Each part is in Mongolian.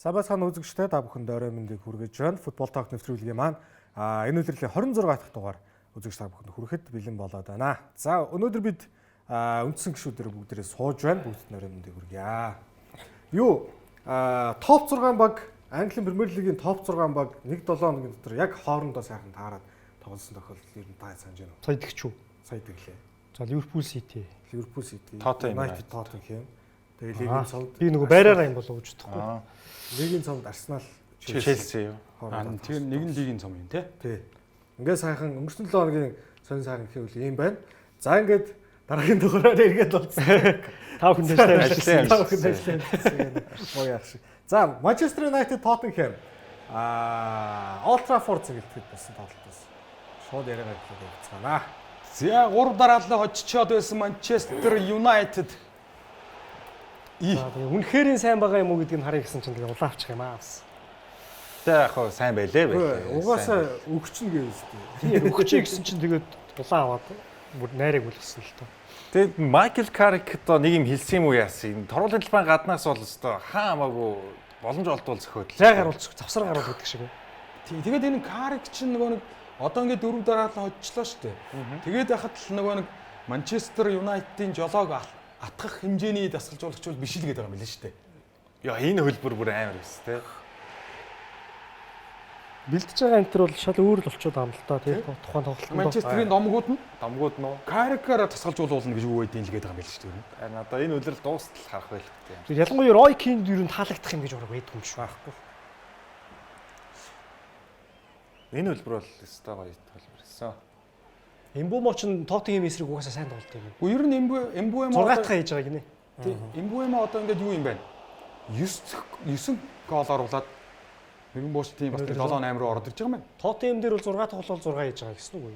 Сабасхан үзэгчтэй та бүхэнд орой мэндийг хүргэж байна. Футбол ток нэвтрүүлгийн маань энэ удирлын 26 дахь дугаар үзэгч та бүхэнд хүрэхэд бэлэн болоод байна. За өнөөдөр бид үндсэн гишүүдээр бүгдээрээ сууж байна. Бүгд орой мэндийг хүргье. Юу топ 6 баг Английн Премьер Лигийн топ 6 баг 1-7 хоногийн дотор яг хоорондоо сайхан таарад тоглосон тохиолдол ер нь та санаж байна уу? Сая дэгч үү? Сая дэглээ. За Ливерпул Сити. United Tottenham. Тэгээ лигийн цомд би нөгөө байраараа юм болов уу гэж бодохгүй. Лигийн цомд Арсенал Челси юу. Тэр нэг нь лигийн цом юм тий. Ингээд сайхан өнгөрсөн 7 хоногийн сонин сайхан гэвэл ийм байна. За ингээд дараагийн дугаараар эргээд болсон. Тав хүн дэжтэй ажилласан. Муу яах шиг. За Manchester United Tottenham Old Trafford зэрэгтэд болсон тоглолт байсан. Шууд яриагаар хэлцгаана. За 3 дараалал очичоод байсан Manchester United. Үнэхээр сайн байгаа юм уу гэдгийг харъя гэсэн чинь тэгээ улаавчих юм аа. Тэ яг хоо сайн байлээ. Угаасаа өгчнө гэвээс тээ. Тийм өгчээ гэсэн чинь тэгээд улаан аваад бүр найраг үлгсэн л тоо. Тэгээд Майкл Карик одоо нэг юм хэлсэн юм уу яасан. Торуулын талбайн гаднаас бол өстой хаа хамаагүй боломж олдвол зөхөөд. Зай гаруул завсар гаруул гэдэг шиг. Тийм тэгээд энэ Карик чинь нөгөө нэг одоо ингээд 4 дараалал хоцчлоо шүү дээ. Тэгээд яхад л нөгөө нэг Манчестер Юнайтедийн жолоог атгах хэмжээний дасгалжуулагч бол биш л гэдэг юм билээ шүү дээ. Яа энэ хөлбөр бүр амар эс тээ. Бэлдэж байгаа энэ төр бол шал өөр л болчиход байгаа юм л та тийм тухайн тоглолтод. Манчестерийн домгууд нь Карикаараа тасгалжуулуулна гэж юу байдیں۔ Л гэдэг юм билээ шүү дээ. Харин одоо энэ үлрэл дуустал харах байлгүй тийм. Тэр ялангуяа Ройкинд ер нь таалагдах юм гэж ураг байдгүй юм шиг байхгүй. Энэ хөлбөр бол өстой гоё төлбөрсөн. Эмбумо ч Тоттенхэм эсрэг угаасаа сайн тоглолт юм. Уу ер нь Эмбуэмо 6 дахь хийж байгаа гинэ. Тийм. Эмбуэмо одоо ингээд юу юм бэ? 9 гол оруулаад нэгэн бууч тийм бас 7-8 руу ороод ирж байгаа юм байна. Тоттенхэм дээр бол 6 тоглол 6 хийж байгаа гэсэн үг үү?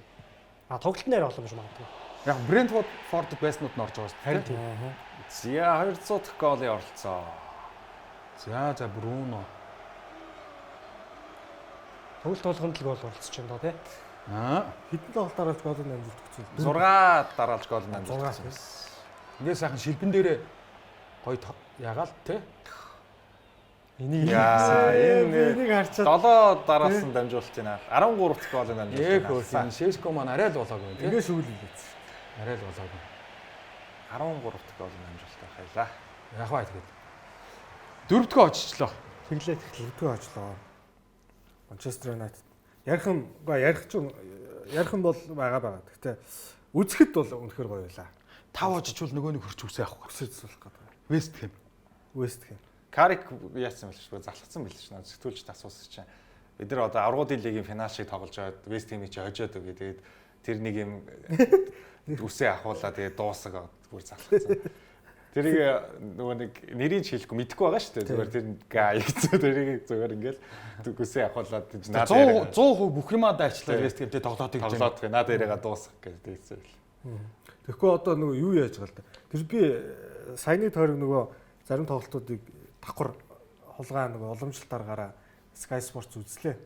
Тоглолт нээр олон биш магадгүй. Яг Брентфорд Форд байснууд нь орж байгаа шүү дээ. Харин тийм. За 200 дахь голын оролцоо. За Бруно. Тоглолт болгонд л гол оролцож байна доо тий. Хэдэн тоглолт дараалж гол амжилт өгсөн. 6 дараалж гол амжилт өгсөн. Ингээ сайхан шилбэн дээрээ гоё ягаал тий. Энийг харчаад 7 дараалсан дамжуулж байна. 13 дахь гол амжилт өгсөн. Шешко маань арай л болоогүй тий. Ингээ сүүл хэлээсэн. Арай л болоогүй. 13 дахь гол амжилт хайлаа. Яг бай тэгээд. 4 дахь оччлоо. Тэглээ. 4 дахь очлоо. Manchester United ярих юм бол байгаа. Гэхдээ үзэхэд бол үнэхээр гоё байлаа. 5 очичвал нөгөө нэг хөрч үсээ авахгүй. Өсөж суулгах гэдэг. West Ham. Карик яасан бэл шүү. Залхацсан бэл шүү. Сэтгүүлч асуусан чинь. Бид нар одоо аврагуудын лигийн финал шиг тоглож байгаад West Ham-ийг чи хожоод өгөө. Тэгээд тэр нэг юм үсээ авахуулаа тэгээд дуусаг бүр залхацсан. Тэрийг нөгөө нэг нэрийг хэлэхгүй мэдэхгүй байгаа шүү дээ. Зүгээр тэр гай гэсэн тэрийг зүгээр ингээл үсээ авахуулаад надад 100% бүх юмаа дайчлаа West Ham-тэй тоглоод гэж байна. Надад яриага дуусгах гэдэг хэлсэн байл. Тэгэхгүй одоо нөгөө юу яаж байгаа л да. Тэр би саяны тойрог нөгөө зарим тоглолтуудыг давхар хулгай нөгөө уламжлалтаараараа Sky Sports үзлээ.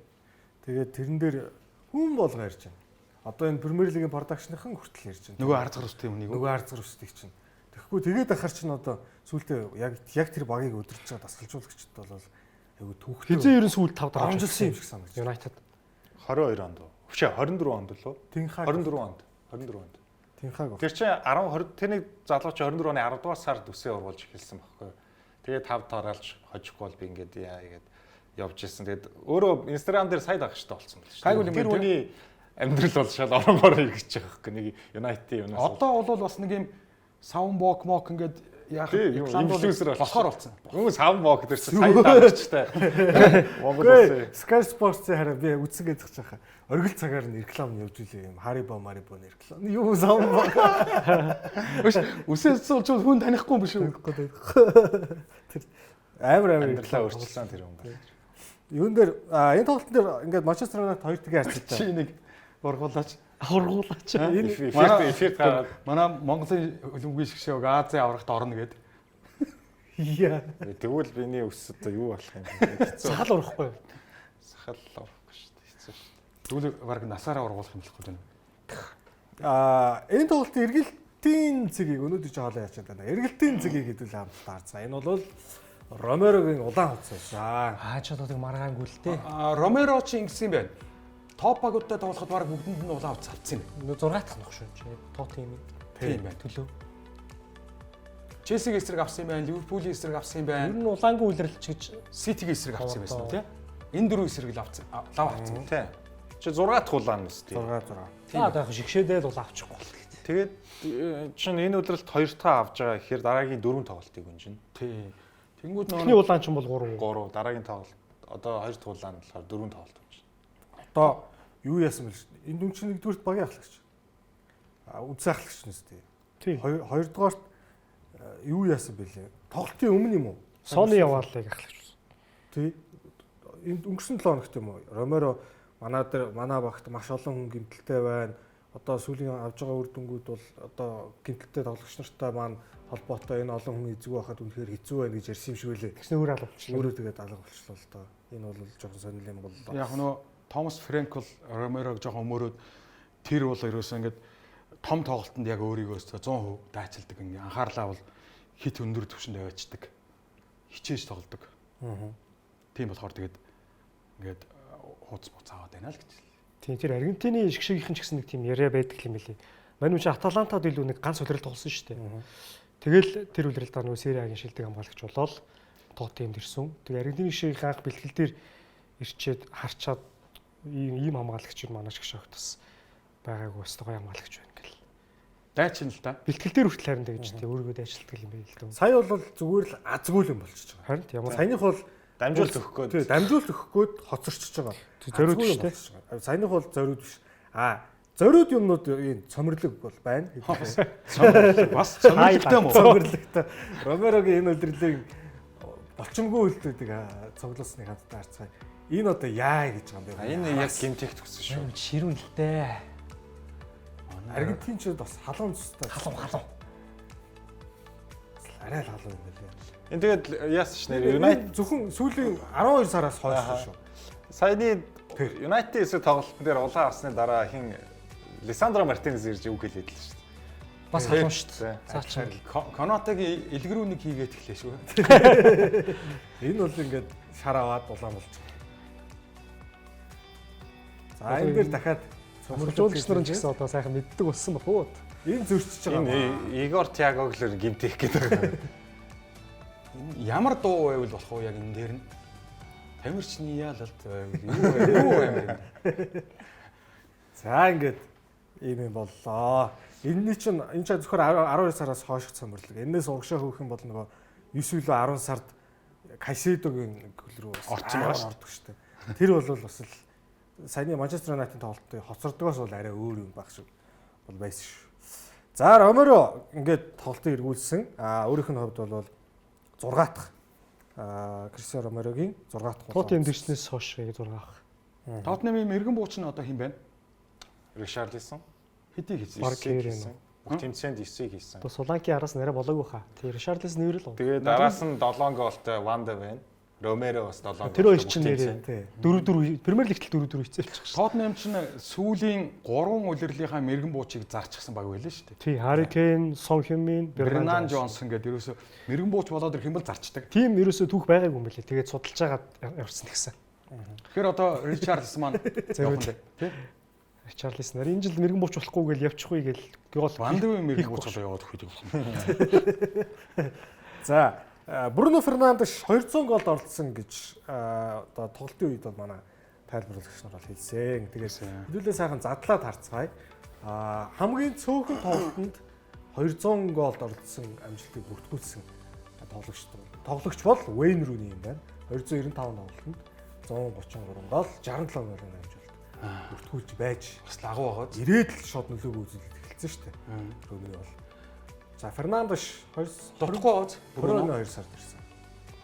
Тэгээд тэрэн дээр хүн болго ярьж байна. Одоо энэ Премьер Лигийн продакшныхан хүртэл ярьж байна. Нөгөө ард зар устын хүнийг нөгөө ард зар устыг чинь. Тэгэхгүй тэгээд ахаар чинь одоо сүүлдээ яг тэр багийг өдөрж байгаа дасгалжуулагчд бол айгу түүхтэй. Хизээ ерөн сүүл 5 дараа амжилсан юм шиг санагдаж. United 22 онд уу? Өшөө 24 онд лөө? 24 онд. Тинхаг. Тэр чинь 10 20 тэрний залууч 24 оны 10 дугаар сард үсээ ургуулж эхэлсэн байхгүй. Тэгээд 5 тараалж хожихгүй бол би ингээд яагээд явж ирсэн. Тэгээд өөрөө Instagram дээр сайд авах хэрэгтэй болсон байл шүү. Тэр хүний амьдрал бол шал оронгоор иргэж байгаа байхгүй. Нэг United юунаас. Одоо бол бас нэг юм саундбок мок ингээд яах инфлюенсер болохоор болсон. Өнгө саундбок дээр сайд авчихтай. Монгол улсын Sky Sports-ийн хараа би үзсэн гэж байгаа. Оргил цагаар нь реклам явж үлээ юм. Харибо реклам. Юу саундбок. Үсээс суулж хүн танихгүй биш үү? Тэр амар амьдралаа өөрчилсөн тэр юм байна. Юун дээр энэ тоглолтын дээр ингээд Manchester United 2 тгээ харцтай. Чи нэг ургуулаач. Энэ эфирт гараад манай Монголын хөлбөмбөгийн шгшөөг Азийн аврагт орно гэдэг. Яа. Тэгвэл биний өс одоо юу болох юм бэ? Сахал урахгүй. Сахал урахгүй шүү дээ. Хэцүү шүү. Тэгвэл баг насаараа ургуулах юм болохгүй байна. Энэ тоглолтын эргэлтийн цэгийг өнөөдөр ч хаалаа яачаад байна. Эргэлтийн цэгийг хэдүүл хамтдаа харцгаа. Энэ бол Ромерогийн улаан хувцас. Ч одоо маргаангүй л дээ. Ромеро ч ингэсэн юм байна. Топ багуудтай тоглоход баг бүгдэнд нь улаан хувцас авцсан юм. 6 дахь нөх шүү. Тоттенхэм Тийм байна. төлөө. Челсигийн эсрэг авсан юм байна, Ливерпулийн эсрэг авсан юм Ер байна. нь улаангүй үйлрэлч гэж Ситигийн эсрэг авсан байсан тийм. Энэ дөрөв эсрэг л авсан. Лав авсан. Тий. Чи 6 дахь улаан нэс тий. 6. за одоо яг шигшээдээд улаан авчихгүй бол гэдэг. Тэгээд чинь энэ өдрөлт 2 таа авж байгаа гэхээр дараагийн 4 тоглолтыг үнжин. Тий. Тэнгүүд Эхний нөгөө улаан ч юм бол 3. 3 дараагийн тоглолт одоо 2 дахь улаан нь болохоор 4 тоглолт үнжин. Одоо юу яасан бэ? Энд дүн чинь нэгдүгürt багийн ахлагч. Үндсэн ахлагч нэстэй. Тийм. Хоёрдугаарт юу яасан бэлээ? Тоглолтын өмнө юм уу? Соны яваалыг ахлагч. Тий. Энд өнгөрсөн 7 хоногт юм уу? Ромеро манай багт маш олон хүн гэмтэлтэй байна. Одоо сүүлийн авж байгаа үр дүнгууд бол одоо гэмтэлтэй тоглогч нартай маань холбоотой энэ олон хүн эзгүй байхад үнэхээр хэцүү байна гэж ярьсан юм шиг үлээ. Тэгснэ өөр алуулчлаа. Өөрөө тэгээд алга болчихлоо л доо. Энэ бол жоохон сонирхол юм бол. яг нөгөө Томас Френкл Ромерог жоохон өмөрөөд тэр бол ерөөсөө ингээд том тоглолтод яг өөрийгөө 100% дайцалдаг. Ингээ анхаарлаа бол хит өндөр түвшинд аваачдаг. Хичээж тоглодог. Тийм болохоор тэгээд ингээд хууц аваад байна л гэж. Тийм тэр Аргентины шгшигийнхэн ч гэсэн нэг тийм яриа байдаг юм билий. Мань үчи Аталантад илүү нэг ганц үлрэл тоглосон шүү дээ. Тэгэл тэр үлрэлд нөгөө Сериагийн шилдэг хамгаалагч болоод Тоттенхэмд ирсэн. Тэгээ Аргентины шгшигийнхэн анх бэлтгэл дээр ирчээд харчаад ийм хамгаалагч юу манай шгшигт бас байгаагүй бас гоё хамгаалагч байна гэл. Дайчин л та. Бэлтгэл дээр хүртэл харин тэгж тий өөрийгөө дайчилдаг юм байл л дээ. Сая бол зүгээр л азгүй юм болчихж байгаа. Харин ямар Саяных бол Дамжуулт өгөх гээд. тий, дамжуулт өгөх гээд хоцорчж байгаа. зориуд Азгүй юм шүү дээ. болчихж байгаа. Саяных бол зориуд биш. Зориуд юмнууд энэ цомрлог бол байна. Бас сонирхолтой юм уу? Цомрлогтой. Ромерогийн энэ үлрэлийн болчмгүй үйлдэлүүдийг цуглуулсныг хадтай харцгаая. Энэ одоо яа гэж байгаа юм бэ? Энэ яг гимтэх төгсөн шүү. ширүүн л дээ. Аргентинчууд бас халуун цустай. Халуун. Арай л халуун юм байлээ. Энэ тэгээд яасан ш нэр United Зөвхөн сүүлийн 12 сараас хойш шүү. саяны United эсрэг тоглолтын дээр улаан авсны дараа хин Лисандро Мартинес ирж үг хэлээд л шүү. Бас халуун шүү дээ. дээ. Цаачаа. Конотагийн илгэрүүнийг хийгээд эхлэв шүү. Энэ бол ингээд шар аваад улаан болчих. За энэ дээр дахиад Цомрлуулагч нар ч гэсэн одоо сайхан мэддэг болсон баг уу? энэ зөрчиж байгаа. Энэ Игор Тиагоглоор гимтэх гэдэг байгаа. Ямар дуу байвал болох вэ яг энэ дээр нь? Тамирчны яалалт юу вэ? За ингээд ийм юм боллоо. Энэ чинь зөвхөн 12 сараас хойших цомрлог. Энээс урагшаа хөөх юм бол нөгөө 9 илүү 10 сард Кайседогийн гол рүү Орсон байгаа ордог шүү дээ. Тэр бол бас л саяны Манчестер Юнайтед тоглолтын хоцордгоос бол арай өөр юм баг шиг бол байсан шүү. За Ромеро ингээд тоглолтыг эргүүлсэн. Өөрийнх нь хувьд бол 6 дахь Кристиано Ромерогийн 6 дахь. Тоттенхэм дэвшнээс хойш 6 ах. Тоттенхэмийн мэрэгэн бууч нь одоо хэн байна? Ришарлисон Хэдий хийсэн? Баг Кэрэн. Тэмцээнд 9-ийг хийсэн. То Соланки араас нэрэ болоогүй хаа. Тэр Ришарлис нэрэл уу. Тэгээд араас нь 7 гоолтой Ванда байна. Ромеро бас 7 гол. Тэр хоёр чинь нэрээ 4-4 Премьер Лигт 4-4 хичээлчих шүү. Тоттенхэм чинь сүүлийн 3 улирлынхаа мэрэгэн буучийг зарчихсан баг байлаа шүү дээ. Тий, Harry Kane, Son Heung-min, Brennan Johnson гэдэг ерөөсө мэрэгэн бууч болоод ирэх юм бол зарчдаг. Тим ерөөсөө түүх байгаагүй юм билээ. Тэгээд судалж агаад явсан гэсэн. Тэгэхээр одоо Richarlison маань Зөвхөн тий Ричарлис нар энэ жил мэрэгэн бууч болохгүй гэж явчихгүй гэл гол Вандавын мэрэгэн бууч болоо яваад өгөх гэдэг. За Бруно Фернандеш 200 голд оролцсон гэж одоо тоглолтын үед бол манай тайлбарлагч нар бол хэлсэн. Тэгээд хэдүүлээ сайхан задлаад харцгаая. Хамгийн цөөхөн тоглолтод 200 голд оролцсон амжилтыг бүртгүүлсэн тоглогч бол Wayne Rooney юм байна. 295 тоглолтод 133 гол 67 голын амжилт бүртгүүлж байж Бас лагуу байгаад ирээд л шууд нөлөөгөө үзүүлэлт эхэлсэн шүү дээ. Rooney бол. За Фернандеш 2 дутхгүй бааз. Бруно 2 сард ирсэн.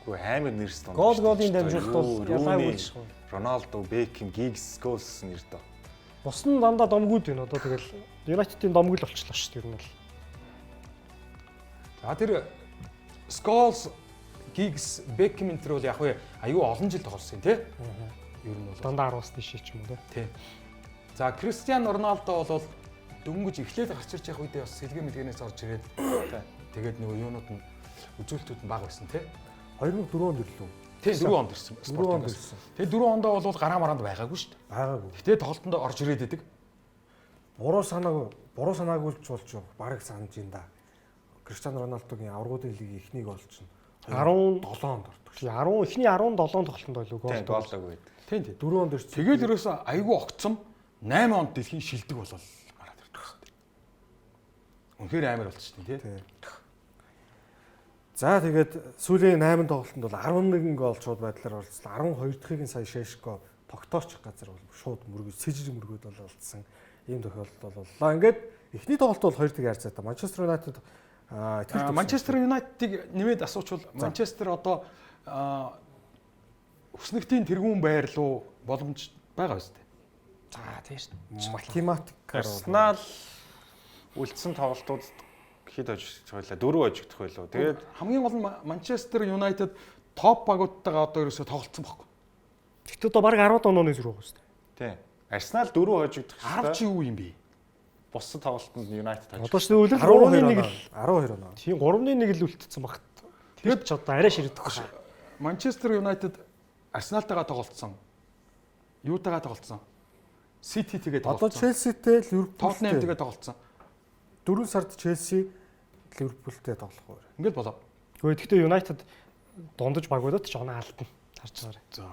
Үгүй амар нэрс доо. голын дамжуулалт бол ялгаагүй л шүү. Роналдо, Бекхэм, Гигс, Сколс нэр доо. Бус нь дандаа домгууд байна. Одоо тэгэл Юнайтедийн домгууд болчихлоо шүү дээ. Ер нь бол. За тэр Scholes, Giggs, Beckham энэ төр бол яг вэ аюу олон жил тоглосон тий. Ер нь бол Дандаа 10-аас тийш ч юм уу тий. тий. За Кристиано Роналдо бол дөнгөж эхлээд гарч ирж явах үедээ бас сэлгэ мэлгэнээс орж ирээд тэгээд нөгөө юунууд нь үзүүлэлтүүд нь бага байсан тий. 2004 онд ирлээ. Тийм 4 онд ирсэн. 4 онд ирсэн. Тэгээ 4 ондоо бол гараа мараанд байгаагүй шүү дээ. Байгаагүй. Гэтэ тоглолтонд орж ирээд идэг. Буруу санаагүйч болж бараг санаж ин да. Криштиано Роналдогийн аврагуудын лигийн эхнийг олж чинь 17 онд ордог. Эхний 17 тоглолтонд байлгүй гол. Тийм гоолоогүй. Тийм тийм. 4 онд ирсэн. Тэгэл ерөөсөө айгүй огцом 8 онд дэлхийн шилдэг болол гараад ирдэг шүү дээ. Үнэхээр амар болчихсон тийм. За тэгээд сүүлийн 8 тоглолтод бол 11 гол шууд байдлаар оролцсон. 12 дахьыг сая Шешко тогтоочих газар бол шууд мөргөж сэжиг мөргөд бол олдсон. Ийм тохиолдол боллоо. Ингээд эхний тоглолт бол 2-1 харьцаатай. Манчестер Юнайтед Манчестер Юнайтедыг нэмээд асуучвал Манчестер одоо өснөгтийн тэргүүн байр руу боломж байгаа биз дээ. За тийм шүү. математикаар Арсенал үлдсэн тоглолтууд хэд хожигдох байлаа? 4 хожигдох байлоо. Тэгээд хамгийн гол нь Манчестер Юнайтед топ багуудтайгаа одоо ерөөсөө тоглолцсон байхгүй. Тэгтээ одоо баг 10 онооны зүрх байгаа шүү дээ. тийм. Арсенал 4 хожигдох 10 чи юу юм бэ? бусад тоглолтод Юнайтед хожигдсон. Одоо ч үлдэл 3-1 л 12 оноо. тийм 3-1 л үлдсэн багт. Тэгээд ч одоо арай ширэгдэх байна. Манчестер Юнайтед Арсеналтайгаа тоглолцсон. Юутайгаа тоглолцсон. Сити тэгээд Одоо тоглолцсон. Челситэй Ливерпултэй Тоттенхэмтэйгээ тоглолцсон. 4 сард Челси Ливерпултэй тоглох байна. Ингээд болоо. Гэхдээ Юнайтед дундаж багуудад ч оноо алдна. Харж байгаарай. За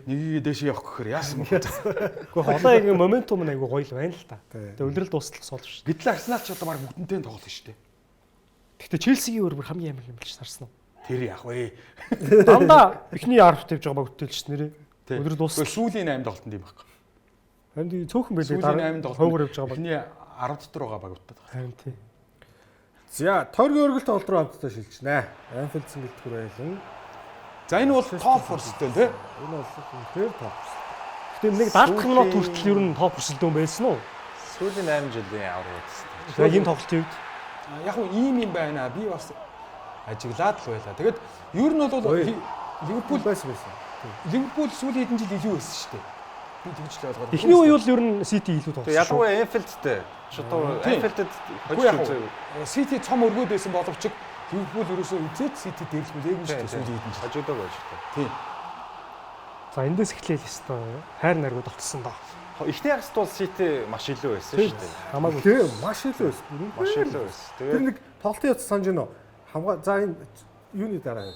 нэгийг дэше явах гэхээр яасан бэ? Гэхдээ холоогийн моментум нь айгүй гоё л байна л та. Тэгээ үлрэл дуустал суулж шүү. Гэтэл Арсенал ч одоо баг бүгднтэй тоглолно шүү дээ. Гэхдээ Челсигийн өөр бүр хамгийн амар юм биш сарсан уу? Тэр яах вэ? Дандаа эхний 10 тавьж байгаа баг хөтөлж нэрээ. Үлрэл дуустал. Сүүлийн 8 тоглолтод юм байна. Харин цөөхөн байлээ. Сүүлийн 8 тоглолтод ховор явж байгаа баг. Эхний 10 дотор байгаа багуудад. Харин тийм. За, тойргийн өргөл тоглолт руу хамтдаа шилжнэ. Анфилд цэнгэл түрээлэн. За энэ бол топ форстэй тий. Энэ бол үнэхээр топ. Гэхдээ нэг 70 минут хүртэл ер нь топ өрсөлдөөн байсан уу? Сүүлийн 8 жилийн аврагууд. Яг энэ тоглолтын үед Яг уу ийм юм байна. Би бас ажиглаад л байлаа. Тэгэд ер нь бол Ливерпул байсан. Ливерпул сүүлийн хэдэн жил илүү байсан шүү дээ. Би тэгж л ойлгоод. эхний үе бол ер нь Сити илүү Тэгээ тоглосон. ялангуяа Энфилдтэй. Шотоо Энфилдэд хожиж үзээ. Сити цом өргөөд байсан боловч Ливерпул ерөөсөө үзээд Сити дээрх үлээгүй шүү дээ сүүлийн хэдэн жил. хожигдог байж таа. Тийм. За эндээс эхлээл ёстой. Хайр наргууд олцсон доо. Эхний хагасд бол Сити маш илүү байсан шүү дээ. Хамаагүй. Тэгээ маш илүү байсан. Маш илүү байсан. Тэр Тэгээд нэг тоглолтын яц санаж байна уу? За энэ юуны дараа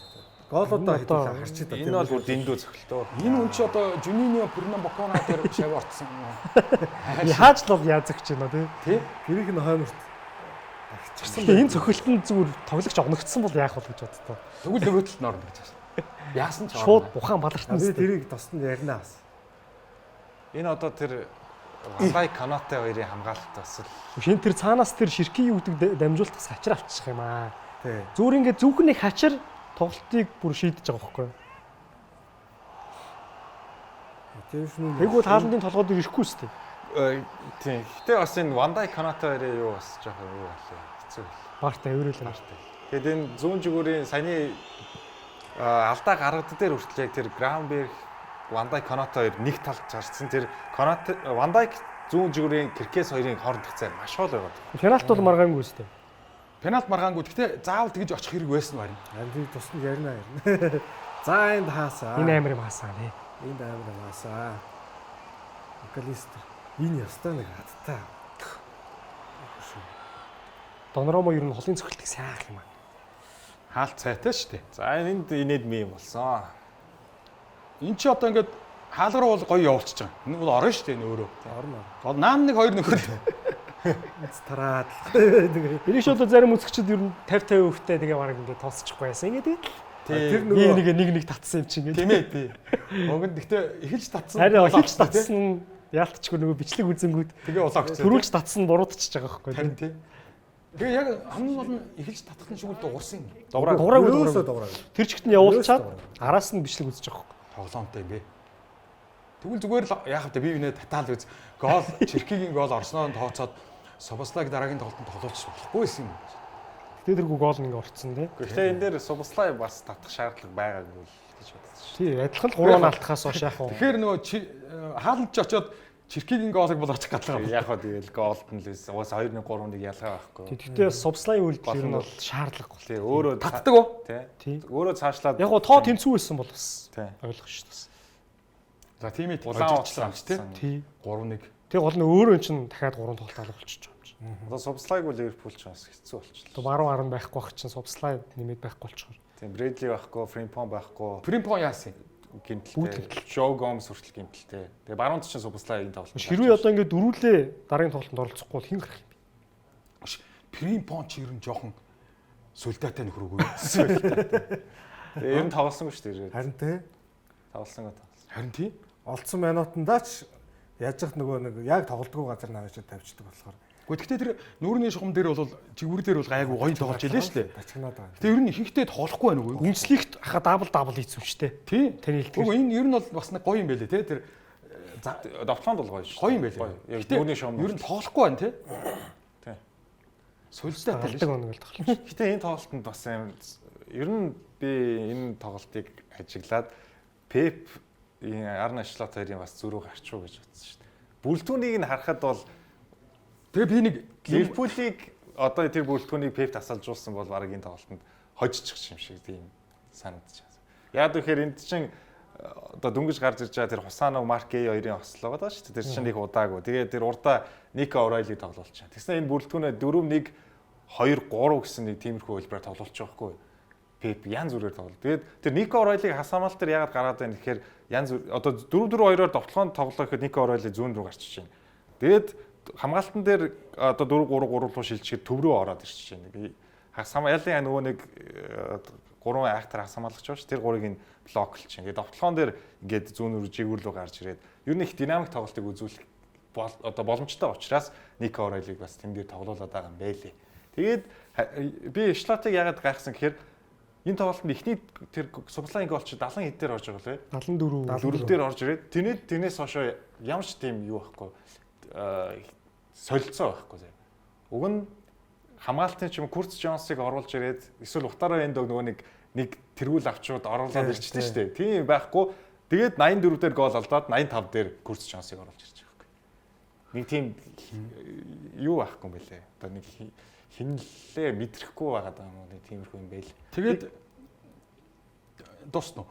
гоолуудаа хэдүүлээ харчид та. энэ бол бүр дэндүү цохилтоо. Энэ хүн чи одоо Жунинио Пернамбокона дээр шав ортсон. Яаж л яазагч байна тий. Гэрийнх нь хойморт. Тэгсэн энэ цохилтонд зүгээр тоглогч оногдсон бол яах вэ гэж боддоо. Тэгвэл нөгөө талд норм гэж байна. Яасан ч Шууд бухан балартсан Би зү. тэрийг тоснд ярина бас. Энэ одоо тэр Вандай Канате хоёрын хамгаалалт бас л Шин тэр цаанаас тэр ширкийн үүдэг дамжуултаас хачир авчих юм аа. Тий. Зүгээр ингээд зөвхөн нэг хачир тоглолтыг бүр шийдэж байгаа байхгүй юу? Тийм шүү. Тэгвэл хааландын толгойд ирэхгүй шүү дээ. тийм. Гэтэ бас энэ Вандай Канате хоёрын юу бас жоохон юу байлаа. Хэцүү байлаа. Баартай өвөрөөл. Тэгэд энэ зүүн зүгүүрийн саяны алдаа гаргад дээр хүртэл яг тэр Грамберг Вандай Канате хоёр нэг талд гарцсан. Тэр Канате Вандайк зүүн зүгүүрийн Киркес хоёрын хоорондох цай маш хоол байгаад. Пеналт бол маргаангүй шүү дээ. пенальт маргаангүй. Гэхдээ заавал тэгж очих хэрэг байсан байна. Андиг тоснд ярина. За энд хаасаа. Энэ амир юм хаасаа нэ. Энд амар хаасаа. Макалистер. Энэ ястаа нэг хаттай. Донромо ер нь холын цохилтыг сайн ах юм аа. Хаалт цайтай шүү дээ. За энд инээд ми юм болсон. Энд чи одоо ингээд хаалгаруу бол гоё явуулчихж байгаа. Энэ бол орно шүү дээ энэ өөрөө. Орно. Гол наам нэг хоёр нөхөр. Тараад. Тэгээ. Энийг ч одоо зарим үзэгчид ер нь 50-50 өвтэй тэгээ баг ингээд тооцчихгүй байсан. Ингээд Тэр нэг татсан юм чинь ингээд. Тийм ээ тий. Уг нь гэхдээ эхэлж татсан. Харин эхэлж татсан нь яалтчгүй нөгөө бичлэг үзэнгүүд тэгээ улаагч. төрүүлж татсан буруудчихж байгаа байхгүй. Харин тий. Тэгээ яг хамгийн гол нь эхэлж татах нь шигүүл дуурсан юм. Дуураагүй. Тэр чигт нь явуулчаад араас нь бичлэг үзэж байгаа байхгүй. Тоглоомтой юм бэ. Тэгвэл зүгээр л яах вэ? Би нэ татаал үз. Гол Черкигийн гол Орсноор тооцоод Собослайг дараагийн тоглолтод тоглуулчих болохгүй байсан юм. Тэгээ тэргүй гол нэг орцсон тий. Гэхдээ энэ дээр Субслай бас татах шаардлага байгаагүй л гэж бодсон шүү. Тий, адилхан 3 он алдахаас хойш яах вэ? Тэгэхээр нөгөө хаалж очоод Чиркигийн гоолыг бол очих гадлаа. Яг хоо тэгэл голд нь л байсан. Уус 2-1 3-1 ялгаа байхгүй. Тэгэхдээ Субслайн үйлдэл ер нь бол шаардлагагүй. Тий, өөрөө Татдаг уу? тий. Өөрөө цаашлаад Яг гоо тоо тэнцүү байсан бол бас тий. ойлгох шүү дээ. За тийм ээ Улаан ужирчлаа уцсан тий. Тий. 3-1. Тэг гол нь өөрөө чинь дахиад 3 тоглолт болчихж байгаа юм чинь. Одоо Субслайг бол Ливерпул ч бас хэцүү болчихлоо. То баруун арын байхгүй бах чинь Субслайн нэмээд байхгүй болчихгоо. Тийм Брэдли байхгүй, Фримпон байхгүй, Фримпон яасан? гимтэлтэй. Шоу Гомс хүртэл гимтэлтэй. Тэгээ баруунд чинь Субслай энэ тоглолт. Хэрвээ одоо ингээд дөрүүлээ дараагийн тоглолтод оролцохгүй бол хэн гарах юм бэ? Фримпон ч ер нь жоохон сүлдаатай нөхрөөгөө. Ер нь тоглосонгүй шүү дээ. Харин те Тоглосонгүй. Харин тий. олдсон минутандаа ч яаж их нөгөө нэг яг тоглолтгүй газар наваачаад тавьчихдаг болохоор. Гэхдээ тэр нүүрний шугам дээр бол жигүүр дээр бол гайгүй гоё тоглож илээ шүү дээ. Тачигнаад байгаа. Тэгээ ер нь ихэнхдээ тоглохгүй байна уу? Үнслэгт хаха дабл хийцүүчтэй. Тий. Таны хэлдэг. Үгүй энэ ер нь бол бас нэг гоё юм байлээ тий. Тэр Довтлоонд бол гоё шүү. гоё юм байлээ. Яг дүүний шугам. Ер нь тоглохгүй байна тий. Тий. Сүлдаатай л Алдаг оног л тоглож. Гэтэ энэ тоглолтод бас амар ер нь би энэ тоглолтыг ажиглаад Пеп энэ Арне Слот хоёрын бас зүрх гарчуу гэж бодсон шүү дээ. Бүлтүүнийг нь харахад бол тэгээ би нэг Ливерпулийг одоо тэр бүлтүүнийг Пеп тасалжуулсан бол баг энэ тоглолтод хожчих юм шиг тийм санагдаж байна. Яг тэгэхээр энд чинь одоо дөнгөж гарч ирж байгаа тэр Хусанов Маркей хоёрын ослоо байгаа шүү дээ. Тэр чинь их удаагүй. Тэгээ тэр урдаа Нико Орайлиг тоглуулчихсан. Тэгснэ энэ бүлтүүнээ 4-1 2-3 гэсэн нэг тиймэрхүү хөлбрээр тоглуулчих واخгүй. Пеп янз бүрээр тоглол. Тэгээд тэр Нико Орайлиг хасаамал дээр ягаад гараад байна гэхээр янз одоо 4-4-2-оор довтлоонд тоглох гэхэд Нико Орайли зүүн рүү гарчиж байна. Тэгээд хамгаалтан дээр одоо 4-3-3 руу шилжихэд төв рүү ороод ирчихэж байна. Хасаамалын нөгөө нэг 3 айхтар хасаамалгач байна ш. Тэр 3-ыг нь блоклж чинь. Тэгээд довтлоон дээр ингээд зүүн рүү жигүүр рүү гарч ирээд ер нь их динамик тоглолтыг үзүүлэх одоо боломжтой учраас Нико Орайлиг бас тэн дээр тоглуулад байгаа юм байлээ. Тэгээд би Шлотыг ягаад гайхсан гэхээр энэ тоглолтод эхний тэр Субслайн гол чи 70 хэд дээр орж байгаа лээ. 74 дээр орж ирээд тэрнээс хойш ямар ч тийм юу байхгүй солилцоо байхгүй зэ. Уг нь хамгаалтын ч юм Курц Джонсыг оруулж ирээд эсвэл Утаараа энд нөгөө нэг тэргүүл авчууд оруулаад ирчихсэн шүү дээ. Тийм байхгүй. Тэгээд 84 дээр гол алдаад 85 дээр Курц Джонсыг оруулж ирж байгаа байхгүй. Нэг тийм юу байхгүй юм бэлээ. Одоо нэг хинлээ мэдрэхгүй байгаа даа юм уу тиймэрхүү юм байл. тэгээд дуусна уу?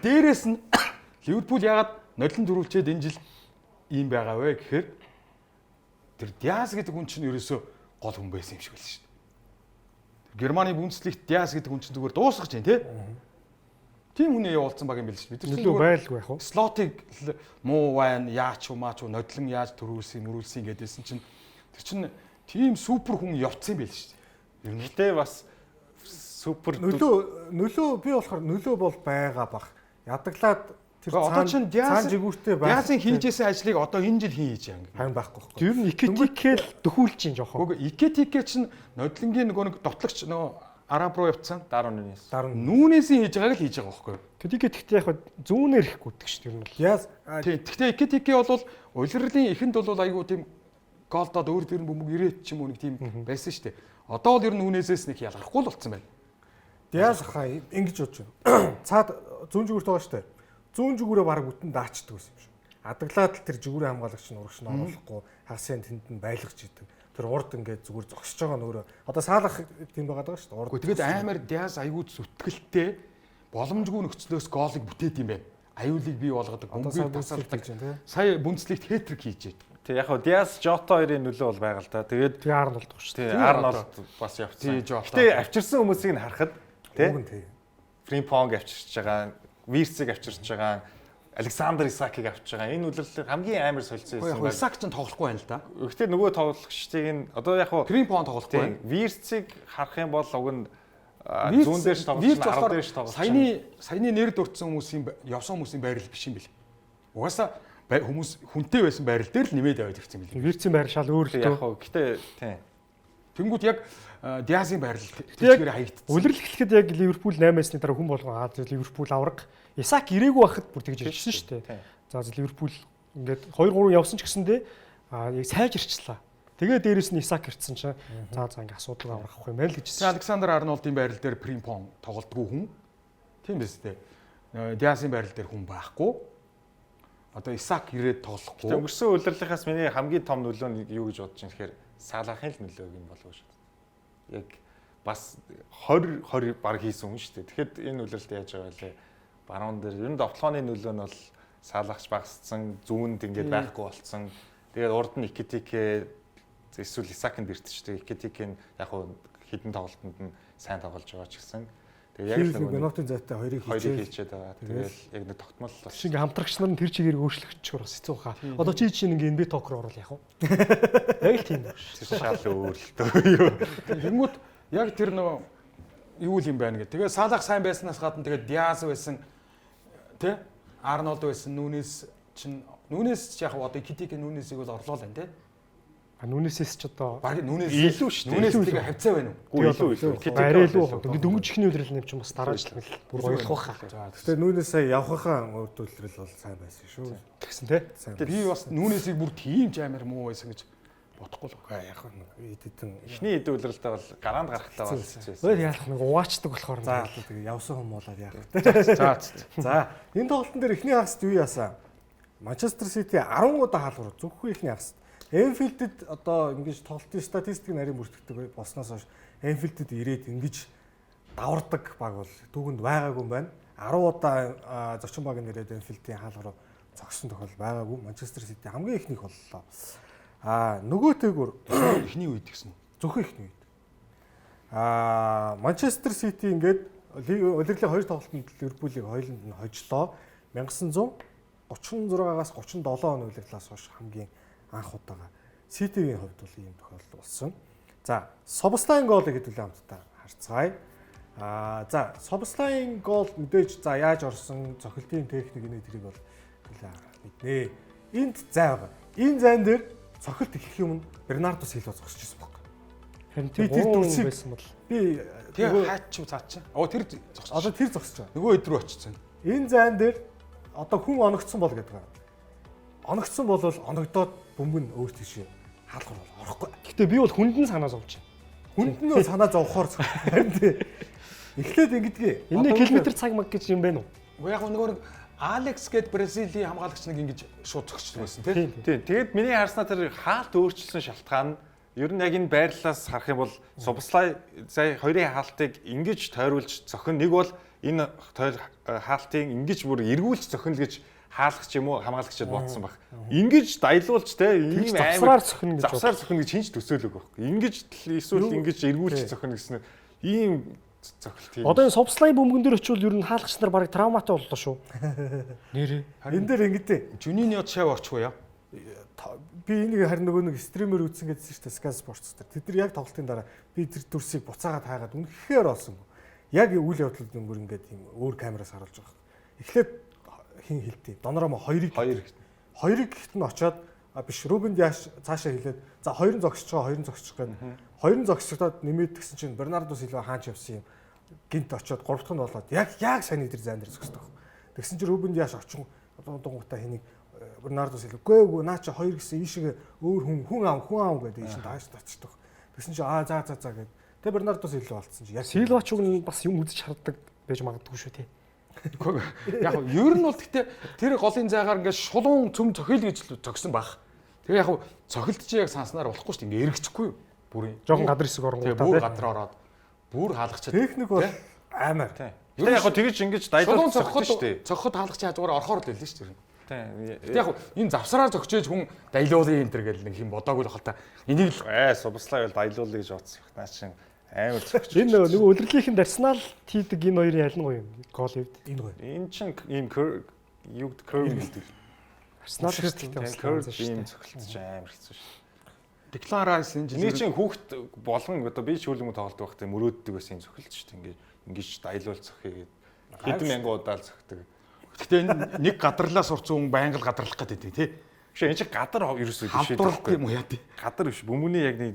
Дээрээс нь Ливерпул ягаад нодлон дөрүүлчээд энэ жил ийм байгаа вэ гэхээр тэр Диас гэдэг хүн чинь ерөөсөө гол хүн байсан юм шиг байл шүү дээ. Германы Бундслигт Диас гэдэг хүн чинь зүгээр дуусгаж байна тий. Тийм хүнээ явуулсан баг юм байл шүү дээ. Бид нөлөө байлгүй яах вэ? Слотыг муу байна, яач уу маач уу нодлон яаж төрүүлсэн, мөрүүлсэн гэдээсэн чинь тэр чинь тийм супер хүн явцсан байл шүү дээ. Гэтэ бас супер нөлөө би болохоор нөлөө бол байгаа бах. Ядаглаад тэр одоо чинь цаан жигүүртэй байх. Диасын хийжсэн ажлыг одоо энэ жил хийж байгаа юм. Харин байхгүй байхгүй. Ер нь Икетикэл дөхүүлж чинь жоохон. Үгүй Икетике чинь нодлонгийн нөгөө нэг дотлогч нөгөө араб руу явцсан. Даруун нүнээс. Нүүнээсээ хийж байгааг л хийж байгаа байхгүй юу? Тэд Икетикт яг зүүнээр ихгүй гэдэг шүү дээ. Яс Тийм. Гэхдээ Икетике бол улирлын эхэнд бол айгүй тийм голдоод өөр дээр нь бөмбөг ирээд ч юм уу нэг тийм байсан шүү дээ. Одоо бол ер нь нүүнээсээс нэг ялгархгүй л болцсон байна. Диас хаа ингэж бодож байна. Цаад зүүн жигүүрт байгаа шүү дээ. Зүүн жигүүрээ бараг бүтэн даачдаг байсан юм шиг. Адаглаад л тэр жигүүрийн хамгаалагч нь урагш нь оруулахгүй хасын тэнд нь байлгаж идэг. Тэр урд ингээд зүгээр зогсож байгаа нь өөрөө. Одоо саалах тийм байгаа даа шүү дээ. Үгүй тэгээд амар Диас аюул зүтгэлтэй боломжгүй нөхцлөөс гоолыг бүтээд юм байна. Аюулыг бий болгодог, бөмбөгийг тасалдаг. Сая Бундслигт хэтрик хийж байд. Тэг яг хөө Диас Жота хоёрын нөлөө бол байгаа л да. Тэгээд Тэгээ Арнолд байгаа шүү тий Арнолд бас явцсан. Гэтэ авчирсан хүмүүсийг нь харахад тий Фримпонг авчирч байгаа, Вирцийг авчирч байгаа, Александр Исакийг авчирч байгаа. Энэ үлрэл хамгийн амар солилцсон юм байна. Исак ч тоглохгүй байна л да. Гэхдээ нөгөө тоглогчдыг нь одоо яг хөө Фримпон тоглохгүй байна. Вирцийг харах юм бол уг нь зүүн дээр тоглож байгаа, ар дээр тоглож байгаа. Саяны нэр дурдсан хүмүүсийн явсан хүмүүсийн байрал биш юм бэл. Угаасаа хүмүүс хүнтэй байсан байрал дээр л нэмээд аваад ирсэн юм бэл. Вирцийн байр шал өөр л Яг хөө гэтээ тий. Тэнгүүд яг Диасын байрал тэтгэрээ хаягдсан. Улирал эхлэхэд яг Ливерпул 8-ны дараа хүн болгон Ливерпул авраг Исак ирээгүй байхад бүр тэгж ирсэн шүү дээ. За Ливерпул ингээд 2-3 явсан ч гэсэндээ яг сайжирчлаа. Тэгээ дээрэс нь Исак ирсэн чинь за ингээд асуудал аврах юм байна л гэжсэн. Александр Арнолдын байрал дээр Фримпон тоглодгүй хүн. Тийм биз дээ. Диасын байрал дээр хүн байхгүй. Одоо Исаак ирээд Гэтэ тоглохгүй. өнгөрсөн удирлынхаас миний хамгийн том нөлөө нь юу гэж бодож байна гэхээр Салахын л нөлөө юм болов шүү дээ. Яг бас 20 баг хийсэн хүн шүү дээ. Тэгэхэд энэ үлрэлт яаж байгаа вэ? Баруун дээр ер нь довтлооны нөлөө нь бол Салахч багассан, зүүнд ингээд байхгүй болцсон. Тэгээд урд нь Икетике эсвэл Исаакнд иртчтэй. Икетике нь яг хідэн тоглолтод нь сайн тоглож байгаа ч гэсэн. Тэгээд яг л минутын зайтай хоёрыг хийчээд байгаа. Тэгээд яг нэг тогтмол бол шиг хамтрагч нар нь тэр чигээр өөрчлөгдөж бас хэцүү хаа. Одоо чи чинь ингээ NBA токер орол яах вэ? Яг л тийм байна. шал өөрлөлтөө. Тэнгүүт яг тэр нөгөө юу юм байна гэх. Тэгээ Салах сайн байснаас гадна тэгээ Диаз байсан тий? Арнолд байсан, Нүнес яг одоо Икетике Нүнесийг бол орлоо л байна тий? Нүнесээс ч одоо Бараг Нүнес Илүү шүү дээ. Нүнес тэгээ хавцаа байна уу? Гүү илүү. арай илүү ингээ дөнгөж ихний өдрөл нэвч юм бас дараа жил бүр гоёлох хаа. Гэтэ Нүнес сая явхахаа өөдөлрөл бол сайн байсан шүү. Тэгсэн тий. Би бас Нүнесийг бүр тийм ч амар муу байсан гэж бодохгүй л байна. Яг эдэтэн Эхний эдийн үлрэлтээ бол гараанд гарахтаа бол хэцүү Өөр байсан. яалах нэг угаачдаг болохоор за тэгээ явсан хүмүүлээд яах вэ? За За энэ тоглолтын дээр эхний хагаст юу яасан? Манчестер Сити 10 удаа хаалгар зөвхөн эхний хагаст. Энфилдэд одоо ингэж тоглолтын статистик нарийн бүртгэдэг болсноос хойш Энфилдэд ирээд ингэж давардаг баг бол түүхэнд байгаагүй юм байна. 10 удаа зочин баг нэрээд Энфилдийн хаалгаар зогссон тохиол байгаагүй. Манчестер Сити хамгийн ихнийх боллоо. Нөгөө тэгүр эхний үед гэсэн. зөвхөн ихний үед. Манчестер Сити ингээд удирлын 2 тоглолтод Ливерпулийг хоёуланд нь хожлоо. 1936-аас 37 оны удирлаас хойш хамгийн анх удаага Ситигийн хувьд бол ийм тохиолдол болсон. За, Собослайн гоолыг хэдүүлээ хамтдаа харцгаая. За, Собослайн гол мэдээж за яаж орсон, цохилтын техник энэ тэрийг бол мэднэ. Энд зай байгаа. Энэ зайн дээр цохилт эхлэх юм нь Бернардо Силва зогсож ирсэн баг. харин Би тэр тэр дурсыг дүрсийг- байсан бол Би Тэгээ хаач чи цаа чи. Тэр зогсож. одоо тэр зогсож байгаа. Нөгөө хэд рүү очсон. Энэ зайн дээр одоо хүн оногдсон бол гэдэг байгаа. Оногдсон бол оногдоод бөмбөн өөр тийш хаалгаар бол орохгүй. гэхдээ би бол хүндэн санаа зовж байна. Хүнд нь санаа зовхоор харин тий. Эхлээд ингэдгээ. Энэ километр цаг маг гэж юм байна уу? Яг нөгөө Алекс гээд Бразилийн хамгаалагч нэг ингэж шууд зогсчихсан байсан тий. Тийм. Тэгээд миний харснаа тэр хаалт өөрчлөсөн шалтгаан нь ер нь яг энэ байрлалаас харах юм бол Субслай сая хоёрын хаалтыг ингэж тойруулж зохин нэг бол энэ хаалтын ингэж бүр эргүүлж зохино гэж хаалгач юм уу хамгаалагчд бодсон баг. Ингэж дайлуулж те ийм завсраар цохино гэж завсраар зохино гэж хинч төсөөлөг байхгүй. Ингэж эсвэл ингэж эргүүлж зохино гэсэн ийм зохилт юм. Одоо энэ Собслай бөмбөгөн дээр очивол ер нь хаалгач нар барыг травматай боллоо шүү. Нэрээ. Энэ дээр ингэдэй. Жуниниод шав орчихгүй яа. Би энийг харин нөгөө нэг стример үзсэн гэсэн чинь Sky Sports дээр. Тэд нар яг тоглолтын дараа би тэр дүрсийг буцаагаад хаагаад үнэхээр олсон. Яг үйл явдлууд өнгөр ингээд тийм өөр камераас харуулж байгаа. Эхлээд хин хилтий. Доноромо хоёрыг гэхт нь очоод биш Рубен Диаш цаашаа хилээд за хоёрын зогсож байгаа. Хоёрын зогсоод нэмээд тэгсэн чинь Бернардо Силва хаач явсан юм. Гинт очоод гуравдах нь болоод яг сайн тэр зайн дээр зогсдог. Тэгсэн чинь Рубен Диаш очин дунгуудаа хэнийг Бернардо Силва үгүй наа чи хоёр гэсэн ийшээ өөр хүн аав гэдэг ийш дааш татчихдаг. Тэгсэн чинь за гэдэг. Тэгээ Бернардо Силва болцсон чи яг Силва ч уг нь бас юм үзэж хардаг байж магадгүй шүү тий. Яг ер нь бол гэхдээ тэр голын зайгаар ингээд шулуун цөм цохил гэж зогсон баг. Тэгээ яг цохилт чи яг санснаар болохгүй шүү дээ. Ингээ эргэчихгүй юу? Бүрийн. Жохон гадар хэсэг Тэгээ оронгуудаа бүр тий. гадар ороод бүр хаалгачаад. техник бол аймаар. Тэр яг тэгэж ингэж дайлуулж зохино шүү дээ. Цохоход хаалгач хажуугаар орохоор л байлээ шүү дээ. Тийм. Яг энэ завсраар зогчээж хүн дайлуулын энэ төр гэл нэг юм бодоогүй л хальта. Энийг л Субслай бол дайлуулъя гэж бодсон байх. Наа чин амар зохиж. Энэ нөгөө удирлынхэнд Арсенал хийдэг энэ хоёрын ялангуяа юм. Гол хэвд. Энэ гоё. Энэ чин ийм юу curve гэдэг. Арсенал гэхдээ бас Curve ийм зохилтч амар хэцүү шүү. Declan Rice энэ Эний чин хүүхд болгон одоо би ч хөлбөмбө тоглолт байхдаа мөрөөддөг байсан юм зохилт шүү дээ. Ингэж дайлуул зохиё гэдэг. Хэдэн мянган удаа л зохидог. Гэхдээ энэ нэг гадарлаа сурцсан хүн байнга л гадарлах гэдэг тий. Биш энэ чинь гадар ерөөсөө биш Хамтруулалт юм уу яа тий. Гадар биш. Бөмбөний яг нэг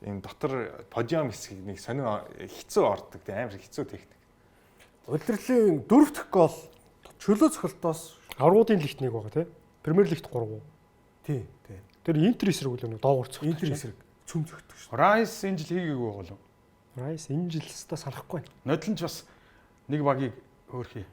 ийм дотор подиум хэсгийг нэг сонин хэцүү ордог. Амар хэцүү техник. Удирлын 4 дахь гол чөлөө цохилтоос Аврагуудын лигт нэг байгаа тий. Премьер лигт 3. тий. Тэр Интер эсрэг үлээ доогуур цогт. Интер эсрэг цөм зөгтөг шүү. Rice энэ жил хийгээгүй болов. Rice энэ жил өстө санахгүй байна. Нодлонч бас нэг багийг хөөрхий.